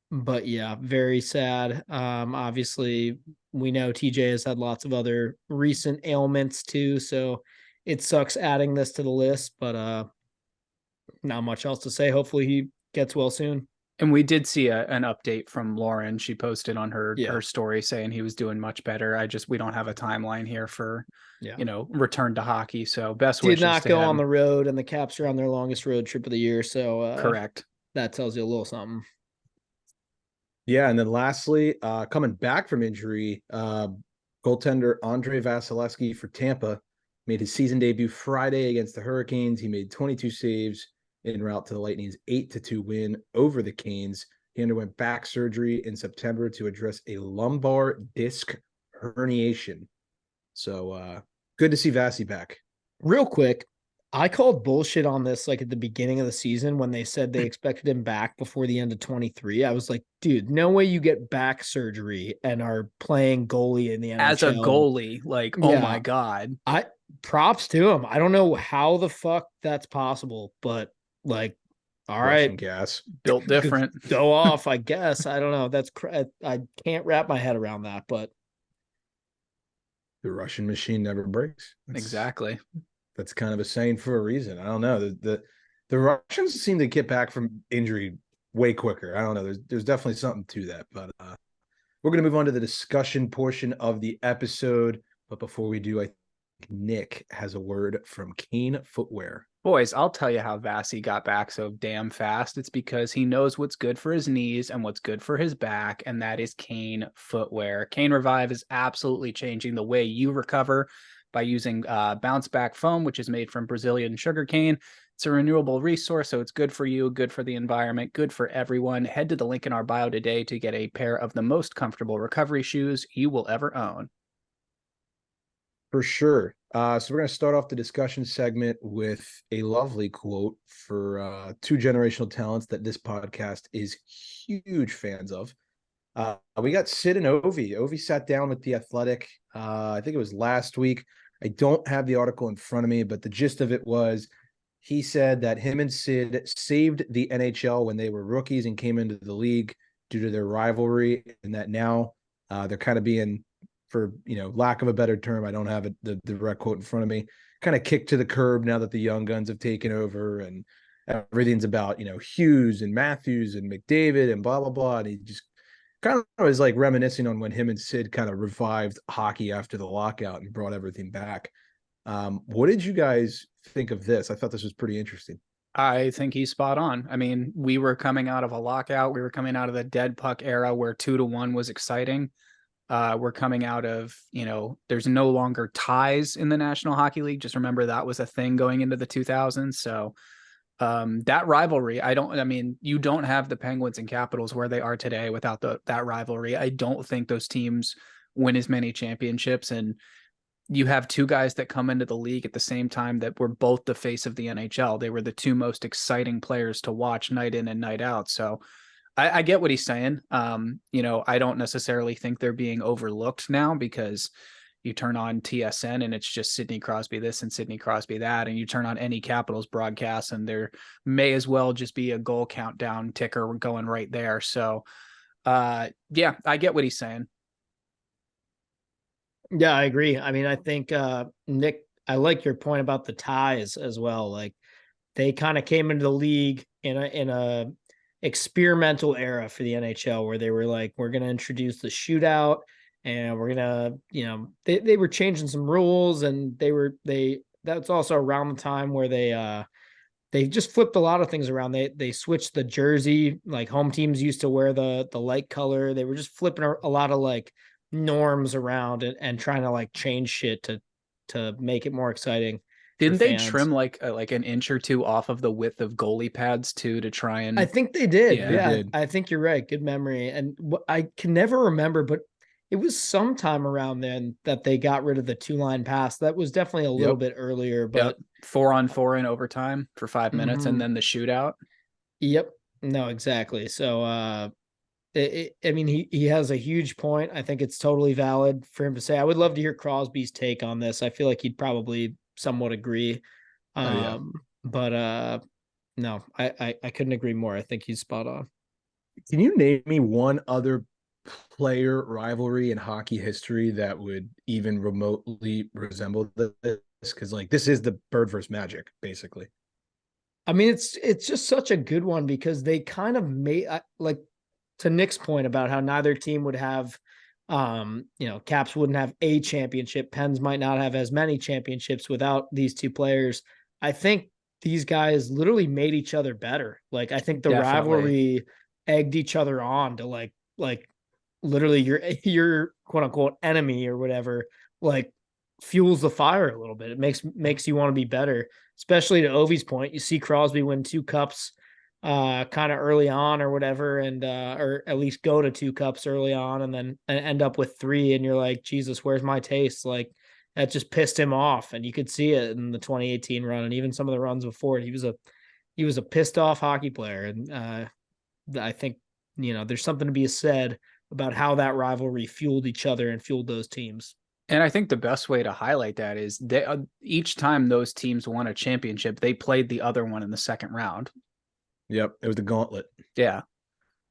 But yeah, very sad. Obviously we know TJ has had lots of other recent ailments too, so it sucks adding this to the list, but not much else to say. Hopefully he gets well soon. And we did see an update from Lauren. She posted on her story saying he was doing much better. We don't have a timeline here for, return to hockey. So best wishes. Did not go on the road, and the Caps are on their longest road trip of the year. So correct. That tells you a little something. Yeah, and then lastly, coming back from injury, goaltender Andrei Vasilevsky for Tampa made his season debut Friday against the Hurricanes. He made 22 saves en route to the Lightning's 8-2 win over the Canes. He underwent back surgery in September to address a lumbar disc herniation. So good to see Vasi back. Real quick, I called bullshit on this like at the beginning of the season when they said they expected him back before the end of 23. I was like, dude, no way you get back surgery and are playing goalie in the NHL. As a goalie, oh my God. Props to him. I don't know how the fuck that's possible, but like, all Russian right, gas built different. Go off, I guess. I don't know. I can't wrap my head around that, but the Russian machine never breaks. Exactly. That's kind of a saying for a reason. I don't know. The Russians seem to get back from injury way quicker. I don't know. There's definitely something to that, but we're going to move on to the discussion portion of the episode. But before we do, I think Nick has a word from Kane Footwear. Boys, I'll tell you how Vasi got back so damn fast. It's because he knows what's good for his knees and what's good for his back, and that is Kane Footwear. Kane Revive is absolutely changing the way you recover by using bounce back foam, which is made from Brazilian sugarcane. It's a renewable resource, so it's good for you, good for the environment, good for everyone. Head to the link in our bio today to get a pair of the most comfortable recovery shoes you will ever own. For sure. So we're going to start off the discussion segment with a lovely quote for two generational talents that this podcast is huge fans of. We got Sid and Ovi. Ovi sat down with the Athletic. I think it was last week. I don't have the article in front of me, but the gist of it was he said that him and Sid saved the NHL when they were rookies and came into the league due to their rivalry, and that now they're kind of being, for lack of a better term, I don't have the direct quote in front of me, kind of kicked to the curb now that the young guns have taken over and everything's about Hughes and Matthews and McDavid and blah blah blah. And he just kind of was like reminiscing on when him and Sid kind of revived hockey after the lockout and brought everything back. What did you guys think of this? I thought this was pretty interesting. I think he's spot on. I mean, we were coming out of a lockout. We were coming out of the dead puck era where 2-1 was exciting. We're coming out of, there's no longer ties in the National Hockey League. Just remember that was a thing going into the 2000s. So that rivalry, you don't have the Penguins and Capitals where they are today without that rivalry. I don't think those teams win as many championships, and you have two guys that come into the league at the same time that were both the face of the NHL. They were the two most exciting players to watch night in and night out. So I get what he's saying. I don't necessarily think they're being overlooked now, because you turn on TSN and it's just Sidney Crosby this and Sidney Crosby that, and you turn on any Capitals broadcast and there may as well just be a goal countdown ticker going right there. So yeah, I get what he's saying. Yeah, I agree. I mean, I think Nick, I like your point about the ties as well. Like, they kind of came into the league in a experimental era for the NHL where they were like, we're going to introduce the shootout, and we're going to, they were changing some rules, and that's also around the time where they just flipped a lot of things around. They switched the jersey, like home teams used to wear the light color. They were just flipping a lot of like norms around and trying to like change shit to make it more exciting. Didn't they trim like an inch or two off of the width of goalie pads too to try and? I think they did. Yeah, They did. I think you're right. Good memory. And I can never remember, but it was sometime around then that they got rid of the 2-line pass. That was definitely a little bit earlier, but 4-on-4 in overtime for 5 minutes, and then the shootout. Yep. No, exactly. So, I mean, he has a huge point. I think it's totally valid for him to say. I would love to hear Crosby's take on this. I feel like he'd probably somewhat agree. But no, I couldn't agree more. I think he's spot on. Can you name me one other player rivalry in hockey history that would even remotely resemble this? Because like this is the Bird versus Magic, basically. I mean, it's just such a good one because they kind of made, like, to Nick's point about how neither team would have, Caps wouldn't have a championship. Pens might not have as many championships without these two players. I think these guys literally made each other better. Like, I think the rivalry egged each other on to like literally your quote unquote enemy or whatever, like fuels the fire a little bit. It makes you want to be better, especially to Ovi's point. You see Crosby win 2 cups kind of early on or whatever, and or at least go to 2 cups early on and then end up with 3, and you're like, Jesus, where's my taste? Like, that just pissed him off, and you could see it in the 2018 run and even some of the runs before it. He was a pissed off hockey player, and I think there's something to be said about how that rivalry fueled each other and fueled those teams. And I think the best way to highlight that is each time those teams won a championship, they played the other one in the second round. Yep, it was the gauntlet. Yeah.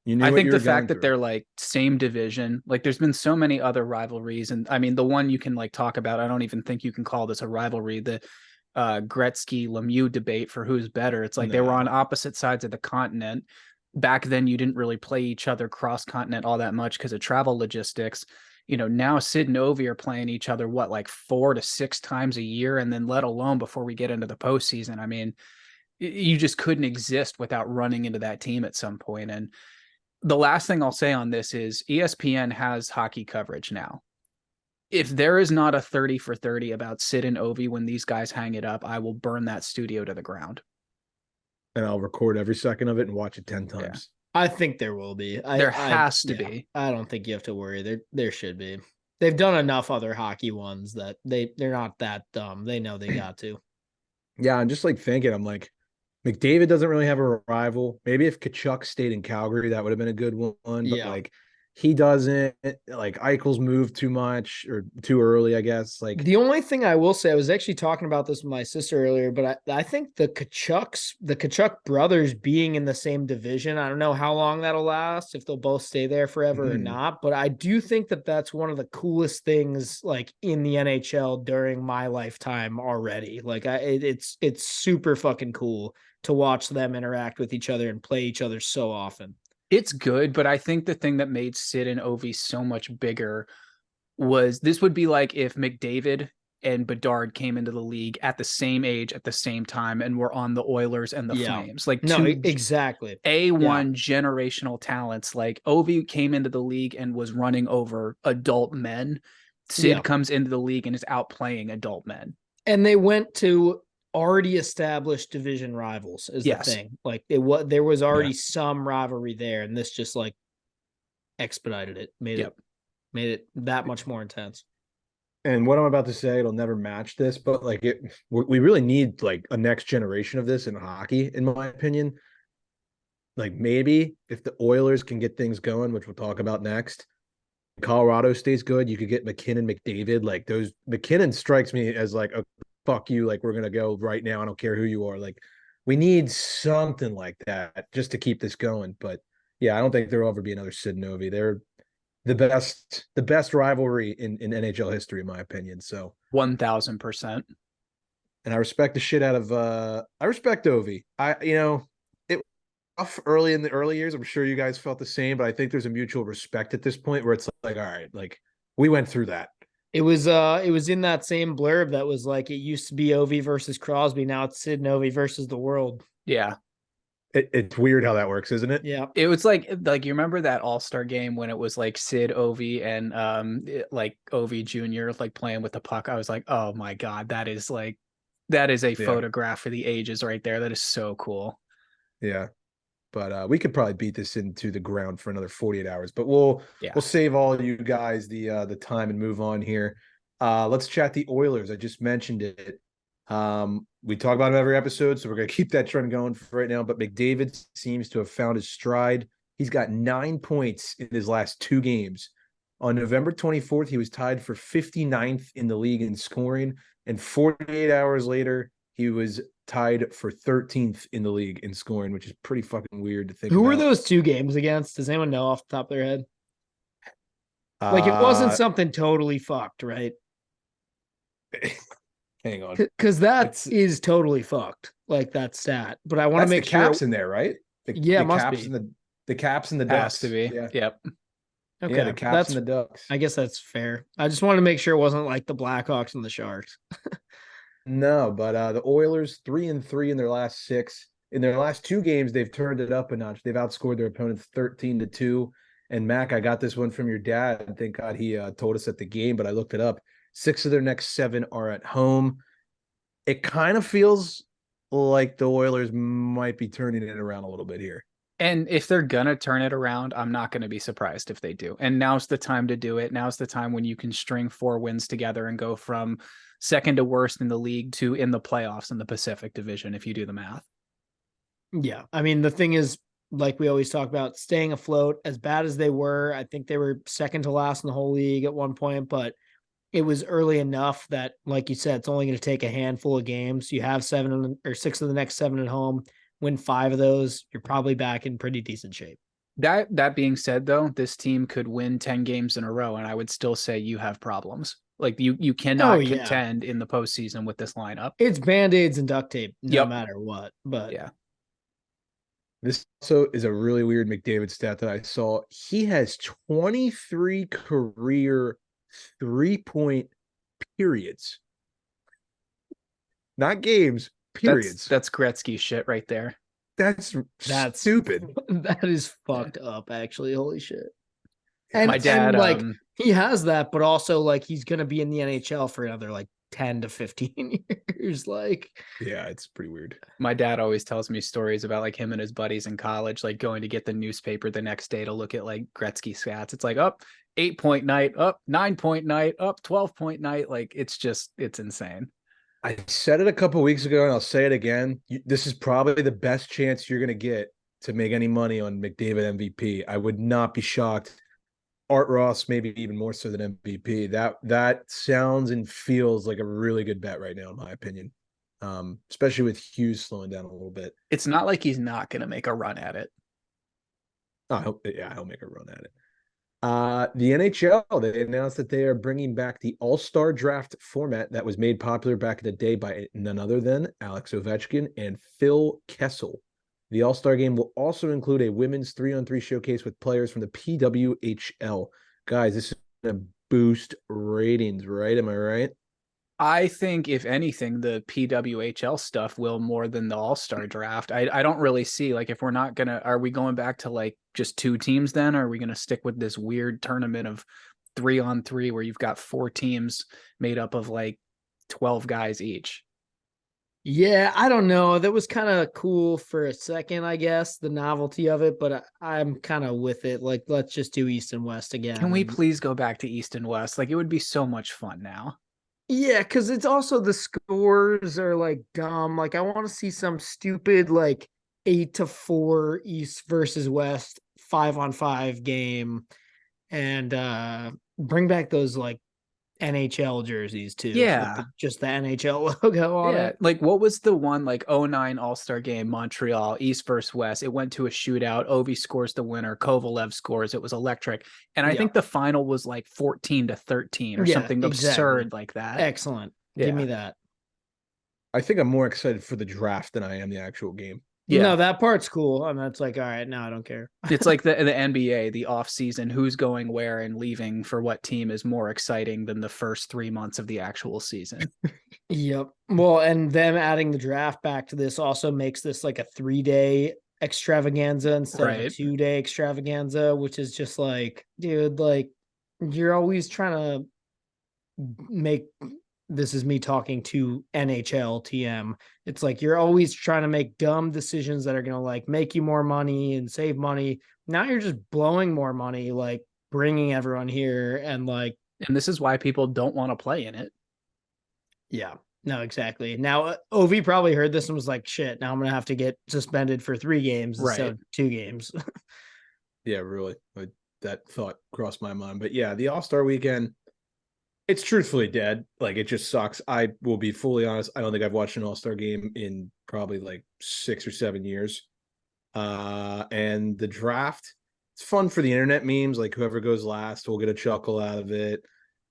I think the fact that they're like same division, like there's been so many other rivalries. And I mean, the one you can like talk about, I don't even think you can call this a rivalry. The Gretzky Lemieux debate for who's better. It's like they were on opposite sides of the continent. Back then, you didn't really play each other cross continent all that much because of travel logistics. Now Sid and Ovi are playing each other, like 4 to 6 times a year. And then let alone before we get into the postseason. I mean, you just couldn't exist without running into that team at some point. And the last thing I'll say on this is ESPN has hockey coverage now. If there is not a 30 for 30 about Sid and Ovi when these guys hang it up, I will burn that studio to the ground. And I'll record every second of it and watch it 10 times. Yeah. I think there will be. There has to be. I don't think you have to worry. There should be. They've done enough other hockey ones that they're not that dumb. They know they got to. Yeah, I'm just like thinking, I'm like, McDavid doesn't really have a rival. Maybe if Kachuk stayed in Calgary, that would have been a good one. But like he doesn't. Like Eichel's moved too much or too early, I guess. Like The only thing I will say, I was actually talking about this with my sister earlier, but I think the Kachuk brothers being in the same division, I don't know how long that'll last, if they'll both stay there forever or not, but I do think that that's one of the coolest things like in the NHL during my lifetime already. Like it's super fucking cool to watch them interact with each other and play each other so often. It's good, but I think the thing that made Sid and Ovi so much bigger was this would be like if McDavid and Bedard came into the league at the same age at the same time and were on the Oilers and the Flames. Like no, two exactly. A1 generational talents. Like Ovi came into the league and was running over adult men. Sid comes into the league and is outplaying adult men. And they went to already established division rivals is the thing. Like there was already some rivalry there, and this just like expedited it, made it that much more intense. And what I'm about to say, it'll never match this, but like we really need like a next generation of this in hockey, in my opinion. Like maybe if the Oilers can get things going, which we'll talk about next, Colorado stays good, you could get McKinnon, McDavid. Like those, McKinnon strikes me as like a fuck you, like we're gonna go right now. I don't care who you are. Like we need something like that just to keep this going. But yeah, I don't think there'll ever be another Sid and Ovi. They're the best rivalry in NHL history, in my opinion. So 1000%. And I respect the shit out of I respect Ovi. It off early in the early years. I'm sure you guys felt the same, but I think there's a mutual respect at this point where it's like, all right, like we went through that. It was in that same blurb that was like, it used to be Ovi versus Crosby. Now it's Sid and Ovi versus the world. Yeah. It's weird how that works, isn't it? Yeah. It was like you remember that All-Star game when it was like Sid, Ovi, and like Ovi Jr. like playing with the puck. I was like, oh my God, that is a photograph for the ages right there. That is so cool. Yeah. But we could probably beat this into the ground for another 48 hours. But we'll save all of you guys the time and move on here. Let's chat the Oilers. I just mentioned it. We talk about them every episode, so we're going to keep that trend going for right now. But McDavid seems to have found his stride. He's got 9 points in his last 2 games. On November 24th, he was tied for 59th in the league in scoring. And 48 hours later, he was tied for 13th in the league in scoring, which is pretty fucking weird to think Who about. were those 2 games against? Does anyone know off the top of their head? Like it wasn't something totally fucked, right? Hang on. Because that is totally fucked, like that stat. But I want to make the sure. Caps in there, right? The must Caps be. The Caps and the Has Ducks. to be. Yeah. Yep. Okay. Yeah, the Caps and the Ducks. I guess that's fair. I just wanted to make sure it wasn't like the Blackhawks and the Sharks. No, but the Oilers 3-3 in their last 6. In their last 2 games, they've turned it up a notch. They've outscored their opponents 13-2. And Mac, I got this one from your dad. Thank God he told us at the game, but I looked it up. 6 of their next 7 are at home. It kind of feels like the Oilers might be turning it around a little bit here. And if they're going to turn it around, I'm not going to be surprised if they do. And now's the time to do it. Now's the time when you can string 4 wins together and go from second to worst in the league to in the playoffs in the Pacific Division, if you do the math. Yeah. I mean, the thing is, like we always talk about, staying afloat. As bad as they were, I think they were second to last in the whole league at one point, but it was early enough that, like you said, it's only going to take a handful of games. You have 6 of the next 7 at home. Win 5 of those, you're probably back in pretty decent shape. That being said, though, this team could win 10 games in a row, and I would still say you have problems. Like you cannot contend in the postseason with this lineup. It's Band-Aids and duct tape, no matter what. But yeah. This also is a really weird McDavid stat that I saw. He has 23 career 3-point periods. Not games, periods. That's Gretzky shit right there. That's stupid. That is fucked up, actually. Holy shit. And my dad, like he has that, but also like he's gonna be in the NHL for another like 10 to 15 years. Like, yeah, it's pretty weird. My dad always tells me stories about like him and his buddies in college, like going to get the newspaper the next day to look at like Gretzky stats. It's like up 8-point night, up 9-point night, up 12-point night. Like it's insane. I said it a couple of weeks ago, and I'll say it again. This is probably the best chance you're going to get to make any money on McDavid MVP. I would not be shocked Art Ross, maybe even more so than MVP. That sounds and feels like a really good bet right now, in my opinion. Especially with Hughes slowing down a little bit. It's not like he's not going to make a run at it. I hope, yeah, he'll make a run at it. The NHL, they announced that they are bringing back the All-Star Draft format that was made popular back in the day by none other than Alex Ovechkin and Phil Kessel. The All-Star game will also include a women's 3-on-3 showcase with players from the PWHL. Guys, this is going to boost ratings, right? Am I right? I think, if anything, the PWHL stuff will more than the All-Star draft. I don't really see, like, if we're not going to, are we going back to like just 2 teams then? Or are we going to stick with this weird tournament of 3-on-3 where you've got 4 teams made up of like 12 guys each? Yeah, I don't know. That was kind of cool for a second, I guess, the novelty of it, but I'm kind of with it. Like, let's just do East and West again. Can we please go back to East and West? Like, it would be so much fun now. Yeah, because it's also the scores are like dumb. Like, I want to see some stupid like 8-4 East versus West 5-on-5 game, and bring back those like NHL jerseys too. Yeah. With just the NHL logo on Yeah, it. like what was the one like 09 All-Star game, Montreal, East versus West? It went to a shootout. Ovi scores the winner. Kovalev scores. It was electric. And I think the final was like 14-13 or something absurd like that. Excellent. Yeah. Give me that. I think I'm more excited for the draft than I am the actual game. Yeah. No, that part's cool. And that's like, all right, now I don't care. It's like the NBA, the off season, who's going where and leaving for what team is more exciting than the first 3 months of the actual season. Yep. Well, and them adding the draft back to this also makes this like a 3-day extravaganza instead of a 2-day extravaganza, which is just like, dude, like you're always trying to make, this is me talking to NHL TM. It's like you're always trying to make dumb decisions that are going to like make you more money and save money. Now you're just blowing more money, like bringing everyone here and like. And this is why people don't want to play in it. Yeah, no, exactly. Now, Ovi probably heard this and was like, shit, now I'm going to have to get suspended for 3 games instead of 2 games. Yeah, really. That thought crossed my mind. But yeah, the All-Star weekend, it's truthfully dead. Like, it just sucks. I will be fully honest. I don't think I've watched an All-Star game in probably like 6 or 7 years. And the draft, it's fun for the internet memes. Like, whoever goes last will get a chuckle out of it.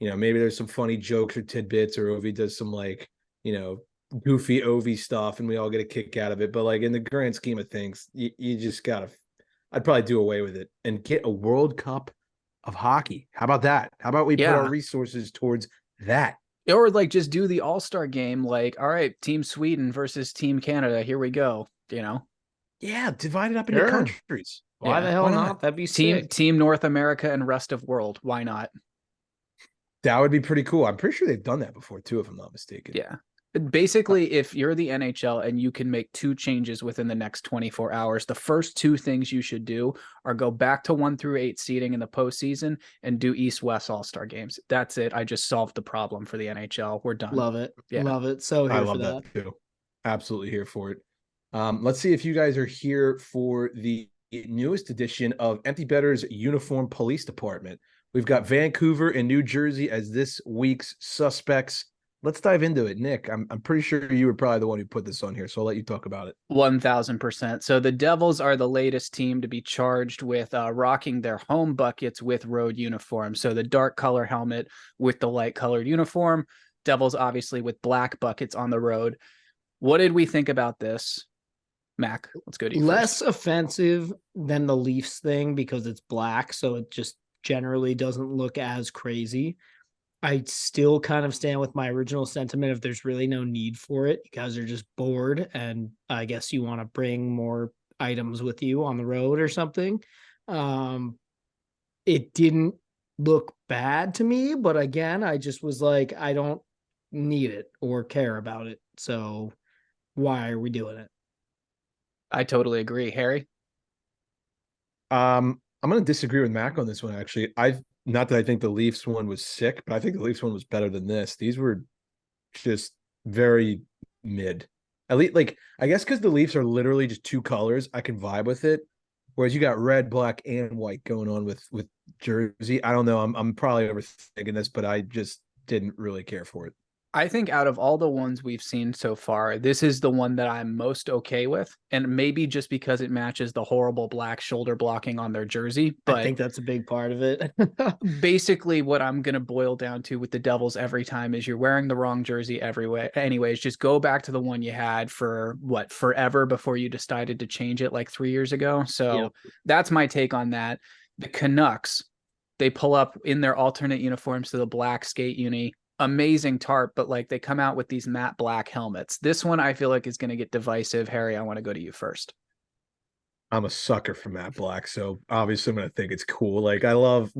You know, maybe there's some funny jokes or tidbits, or Ovi does some like, you know, goofy Ovi stuff and we all get a kick out of it. But like in the grand scheme of things, you just gotta, I'd probably do away with it and get a World Cup of hockey. How about that? How about we put our resources towards that? Or like just do the All-Star game, like, all right, Team Sweden versus Team Canada. Here we go. You know? Yeah, divide it up into countries. Why the hell not? That'd be sick. Team North America and rest of world. Why not? That would be pretty cool. I'm pretty sure they've done that before too, if I'm not mistaken. Yeah. Basically, if you're the NHL and you can make 2 changes within the next 24 hours, the first 2 things you should do are go back to 1 through 8 seeding in the postseason and do East-West All-Star games. That's it. I just solved the problem for the NHL. We're done. Love it. Yeah. Love it. So here I love for that too. Absolutely here for it. Let's see if you guys are here for the newest edition of Empty Better's Uniform Police Department. We've got Vancouver and New Jersey as this week's suspects. Let's dive into it. Nick, I'm pretty sure you were probably the one who put this on here, so I'll let you talk about it. 1000%. So the Devils are the latest team to be charged with rocking their home buckets with road uniforms. So the dark color helmet with the light colored uniform. Devils obviously with black buckets on the road. What did we think about this? Mac, let's go to you Less first. offensive than the Leafs thing because it's black, so it just generally doesn't look as crazy. I still kind of stand with my original sentiment if there's really no need for it. You guys are just bored, and I guess you want to bring more items with you on the road or something. It didn't look bad to me, but again, I just was like, I don't need it or care about it. So why are we doing it? I totally agree. Harry? I'm going to disagree with Mac on this one, actually. Not that I think the Leafs one was sick, but I think the Leafs one was better than this. These were just very mid. At least, like, I guess because the Leafs are literally just 2 colors, I can vibe with it. Whereas you got red, black, and white going on with jersey. I don't know. I'm probably overthinking this, but I just didn't really care for it. I think out of all the ones we've seen so far, this is the one that I'm most okay with. And maybe just because it matches the horrible black shoulder blocking on their jersey. But I think that's a big part of it. basically what I'm going to boil down to with the Devils every time is you're wearing the wrong jersey everywhere. Anyways, just go back to the one you had for forever before you decided to change it like 3 years ago. So that's my take on that. The Canucks, they pull up in their alternate uniforms to the black skate uni. Amazing tarp, but like they come out with these matte black helmets. This one I feel like is going to get divisive. Harry, I want to go to you first. I'm a sucker for matte black, so obviously I'm gonna think it's cool. Like I love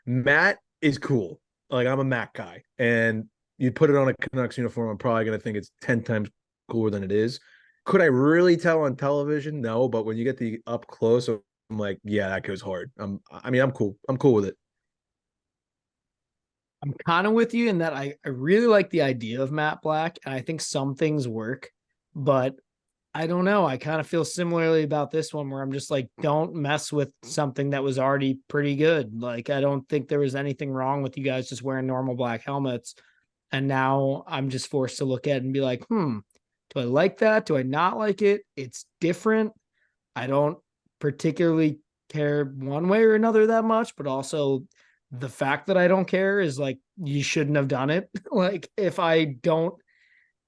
matte is cool. Like I'm a matte guy, and you put it on a Canucks uniform, I'm probably gonna think it's 10 times cooler than it is. Could I really tell on television? No, but when you get the up close, I'm like, yeah, that goes hard. I'm cool. I'm cool with it. I'm kind of with you in that I really like the idea of matte black, and I think some things work, but I don't know. I kind of feel similarly about this one where I'm just like, don't mess with something that was already pretty good. Like, I don't think there was anything wrong with you guys just wearing normal black helmets. And now I'm just forced to look at it and be like, do I like that? Do I not like it? It's different. I don't particularly care one way or another that much, but also the fact that I don't care is like, you shouldn't have done it. Like, if I don't,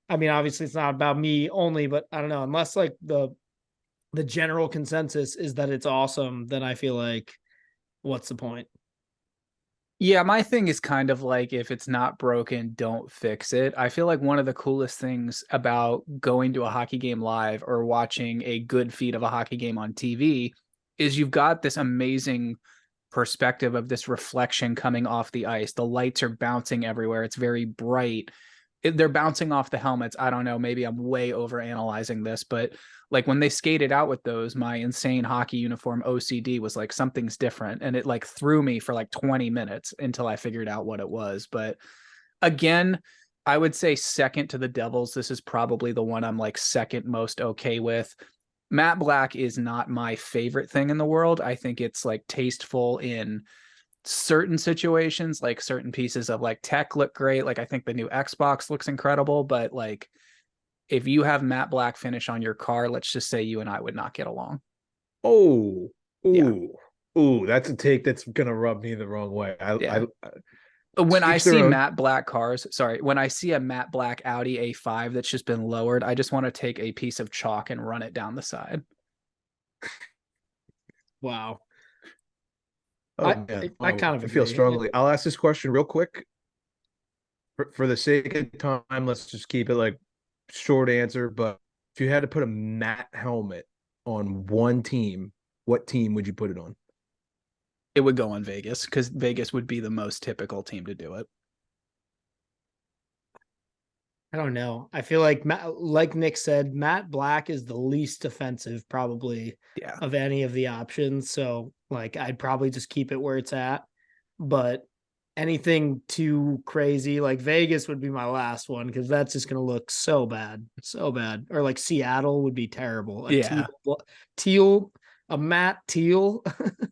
I mean, obviously it's not about me only, but I don't know, unless like the general consensus is that it's awesome, then I feel like, what's the point? Yeah, my thing is kind of like, if it's not broken, don't fix it. I feel like one of the coolest things about going to a hockey game live or watching a good feed of a hockey game on TV is you've got this amazing perspective of this reflection coming off the ice. The lights are bouncing everywhere. It's very bright. They're bouncing off the helmets. I don't know. Maybe I'm way over analyzing this, but like when they skated out with those, my insane hockey uniform OCD was like, something's different. And it like threw me for like 20 minutes until I figured out what it was. But again, I would say second to the Devils. This is probably the one I'm like second most okay with. Matte black is not my favorite thing in the world. I think it's like tasteful in certain situations, like certain pieces of like tech look great. Like I think the new Xbox looks incredible, but like if you have matte black finish on your car, let's just say you and I would not get along. Oh, Yeah. ooh, that's a take that's gonna rub me the wrong way. When I each their see own. matte black cars, when I see a matte black Audi A5 that's just been lowered, I just want to take a piece of chalk and run it down the side. Wow. Oh, I kind of feel agree. strongly. I'll ask this question real quick. For the sake of time, let's just keep it like short answer. But if you had to put a matte helmet on one team, what team would you put it on? It would go on Vegas because Vegas would be the most typical team to do it. I don't know. I feel like, like Nick said, matte black is the least offensive probably of any of the options. So like, I'd probably just keep it where it's at. But anything too crazy, like Vegas would be my last one, because that's just going to look so bad. Or like Seattle would be terrible. A matte teal.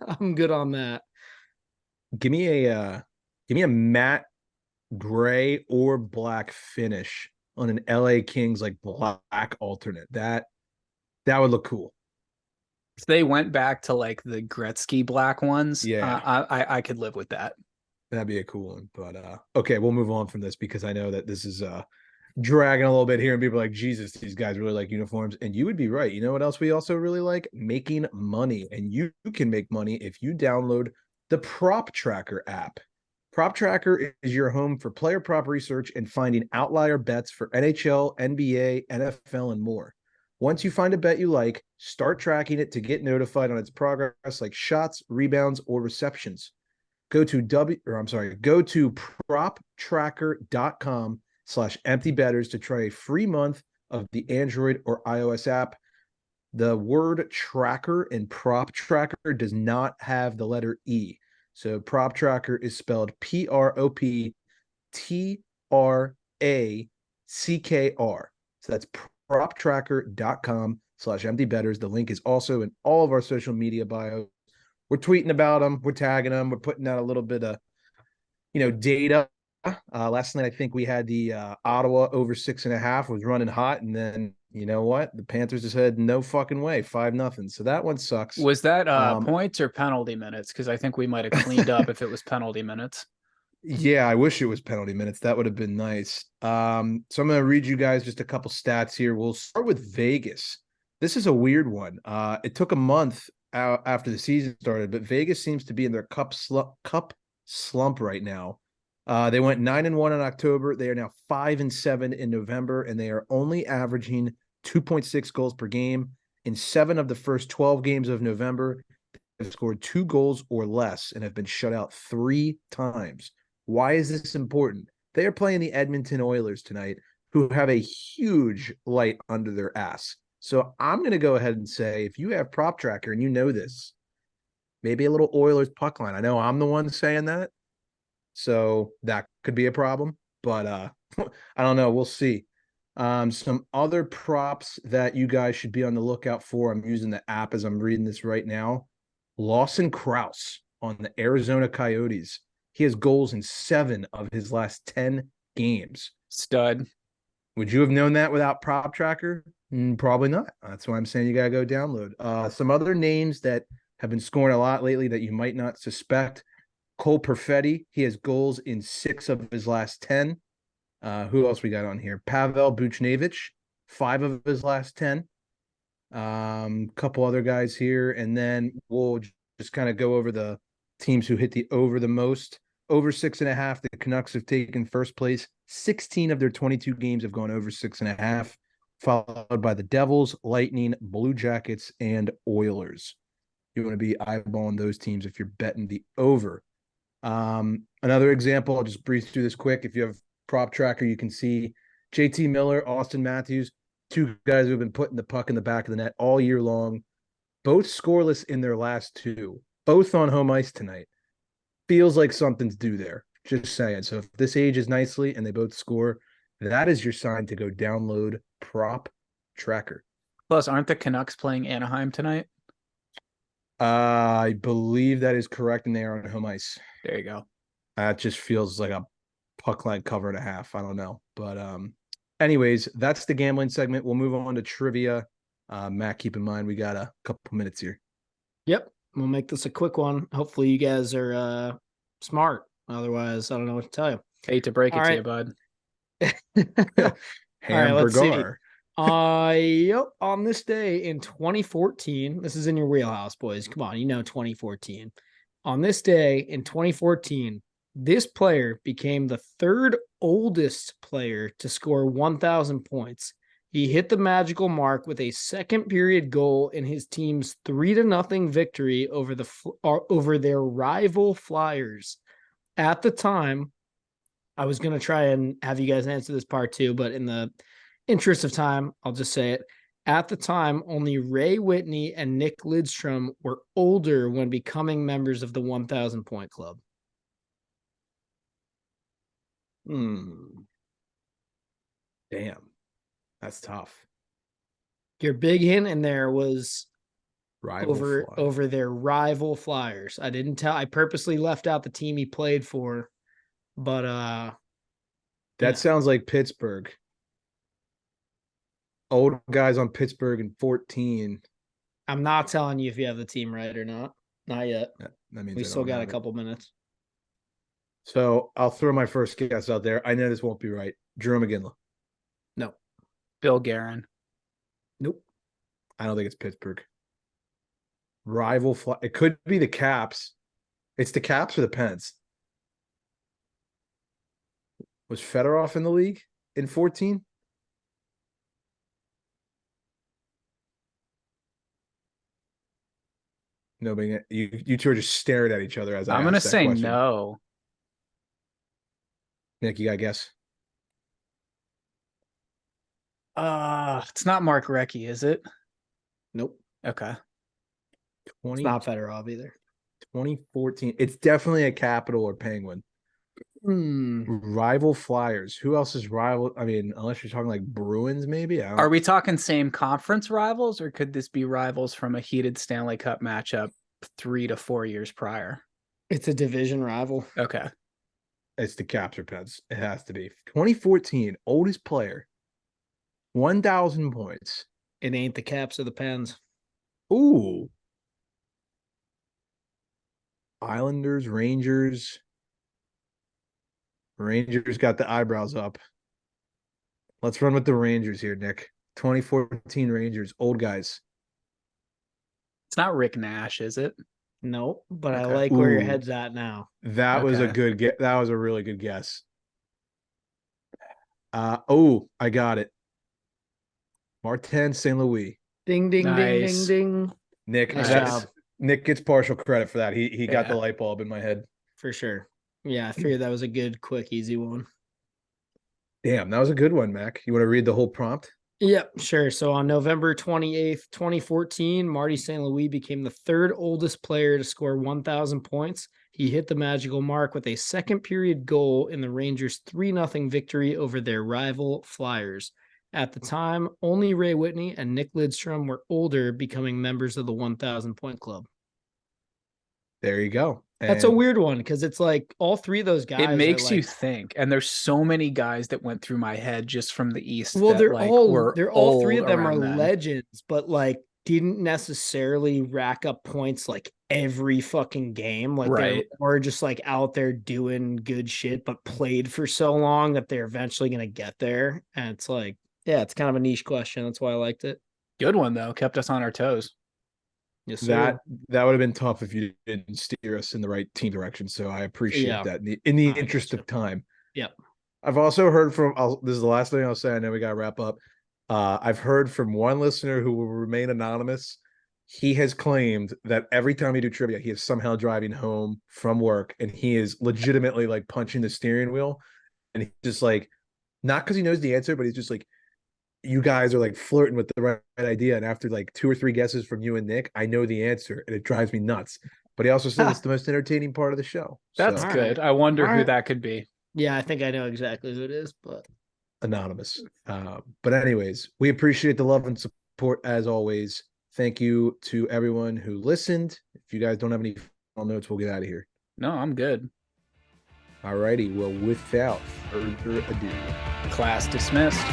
I'm good on that. Give me a matte gray or black finish on an LA Kings like black alternate. That would look cool. If they went back to like the Gretzky black ones, I could live with that. That'd be a cool one. But okay, we'll move on from this because I know that this is dragging a little bit here, and people are like, Jesus, these guys really like uniforms. And you would be right. You know what else we also really like? Making money. And you can make money if you download the Prop Tracker app. Prop Tracker is your home for player prop research and finding outlier bets for NHL, NBA, NFL, and more. Once you find a bet you like, start tracking it to get notified on its progress, like shots, rebounds, or receptions. Go to proptracker.com/emptybetters to try a free month of the Android or iOS app. The word tracker in Prop Tracker does not have the letter E. So Prop Tracker is spelled PROPTRACKR. So that's proptracker.com/emptybetters patreon.com/emptybetters. The link is also in all of our social media bios. We're tweeting about them. We're tagging them. We're putting out a little bit of, data. Last night, I think we had the Ottawa over 6.5 was running hot. And then, you know what? The Panthers just said, no fucking way, 5-0. So that one sucks. Was that points or penalty minutes? Because I think we might have cleaned up if it was penalty minutes. Yeah, I wish it was penalty minutes. That would have been nice. So I'm going to read you guys just a couple stats here. We'll start with Vegas. This is a weird one. It took a month out after the season started, but Vegas seems to be in their cup slump right now. They went 9-1 in October. They are now 5-7 in November, and they are only averaging 2.6 goals per game. In 7 of the first 12 games of November, they have scored 2 goals or less and have been shut out 3 times. Why is this important? They are playing the Edmonton Oilers tonight, who have a huge light under their ass. So I'm going to go ahead and say, if you have Prop Tracker and you know this, maybe a little Oilers puck line. I know I'm the one saying that, so that could be a problem. But I don't know. We'll see. Some other props that you guys should be on the lookout for. I'm using the app as I'm reading this right now. Lawson Krause on the Arizona Coyotes. He has goals in 7 of his last 10 games. Stud. Would you have known that without Prop Tracker? Probably not. That's why I'm saying you got to go download. Some other names that have been scoring a lot lately that you might not suspect. Cole Perfetti. He has goals in 6 of his last 10. Who else we got on here? Pavel Buchnevich, 5 of his last 10. Couple other guys here. And then we'll just kind of go over the teams who hit the over the most. Over 6.5, the Canucks have taken first place. 16 of their 22 games have gone over 6.5, followed by the Devils, Lightning, Blue Jackets, and Oilers. You want to be eyeballing those teams if you're betting the over. Another example, I'll just breeze through this quick. If you have Prop Tracker, you can see JT Miller, Austin Matthews, 2 guys who have been putting the puck in the back of the net all year long, both scoreless in their last 2, both on home ice tonight. Feels like something's due there. Just saying. So if this ages nicely and they both score, that is your sign to go download Prop Tracker. Plus, aren't the Canucks playing Anaheim tonight? I believe that is correct, and they are on home ice. There you go. That just feels like a puck line cover and a half. I don't know. But anyways, that's the gambling segment. We'll move on to trivia. Matt, keep in mind we got a couple minutes here. Yep. We'll make this a quick one. Hopefully you guys are smart. Otherwise, I don't know what to tell you. Hate to break it All to right. you, bud. All right, let's see. Hamburger. Yep. On this day in 2014, this is in your wheelhouse, boys. Come on, 2014. On this day in 2014, this player became the 3rd oldest player to score 1,000 points. He hit the magical mark with a second period goal in his team's 3-0 victory over their rival Flyers. At the time, I was going to try and have you guys answer this part too, but in the interest of time, I'll just say it. At the time, only Ray Whitney and Nick Lidstrom were older when becoming members of the 1,000 point club. Damn. That's tough. Your big hint in there was Rival over their rival Flyers. I purposely left out the team he played for, but that sounds like Pittsburgh. Old guys on Pittsburgh in 14. I'm not telling you if you have the team right or not. Not yet. That means We still got a couple minutes. So I'll throw my first guess out there. I know this won't be right. Drew McGinley. No. Bill Guerin. Nope. I don't think it's Pittsburgh. Rival fly. It could be the Caps. It's the Caps or the Pens. Was Fedorov in the league in 14? Nobody. You two are just staring at each other as I'm going to say question. no. Nick, you got a guess? It's not Mark Recchi, is it? Nope. Okay. It's not Fedorov either. 2014. It's definitely a Capital or Penguin. Rival Flyers. Who else is rival? I mean, unless you're talking like Bruins, maybe. Are we talking same conference rivals, or could this be rivals from a heated Stanley Cup matchup 3 to 4 years prior? It's a division rival. Okay. It's the Caps or Pens. It has to be. 2014, oldest player, 1,000 points. It ain't the Caps or the Pens. Ooh. Islanders, Rangers. Rangers got the eyebrows up. Let's run with the Rangers here, Nick. 2014 Rangers, old guys. It's not Rick Nash, is it? Nope, but I Okay. like where your Ooh. head's at now. That was a Okay. good guess. That was a really good guess. I got it. Martin St. Louis. Ding, ding, Nice. ding, ding, ding. Nick, Nice that's job. Nick gets partial credit for that. He got the Yeah. light bulb in my head. For sure. Yeah, I figured that was a good, quick, easy one. Damn, that was a good one, Mac. You want to read the whole prompt? Yep, sure. So on November 28th, 2014, Marty St. Louis became the third oldest player to score 1,000 points. He hit the magical mark with a second period goal in the Rangers' 3-0 victory over their rival Flyers. At the time, only Ray Whitney and Nick Lidstrom were older, becoming members of the 1,000 point club. There you go. That's a And weird one because it's like all three of those guys. It are makes you like- think, and there's so many guys that went through my head just from the East. Well, that, they're like, all were three of old them are around then. legends, but like didn't necessarily rack up points like every fucking game. Like Right. they were just like out there doing good shit, but played for so long that they're eventually gonna get there. And it's like, yeah, it's kind of a niche question. That's why I liked it. Good one though, kept us on our toes. Yes, sir. that would have been tough if you didn't steer us in the right team direction. So I appreciate Yeah. that in the I interest gotcha. of time. Yep. I've also heard from this is the last thing I'll say. I know we got to wrap up. I've heard from one listener who will remain anonymous. He has claimed that every time we do trivia, he is somehow driving home from work and he is legitimately like punching the steering wheel. And he's just like, not because he knows the answer, but he's just like, you guys are like flirting with the right idea. And after like 2 or 3 guesses from you and Nick, I know the answer and it drives me nuts. But he also said it's the most entertaining part of the show. That's So, All good. right. I wonder All who right. that could be. Yeah, I think I know exactly who it is, but anonymous. But anyways, we appreciate the love and support as always. Thank you to everyone who listened. If you guys don't have any final notes, we'll get out of here. No, I'm good. All righty. Well, without further ado. Class dismissed.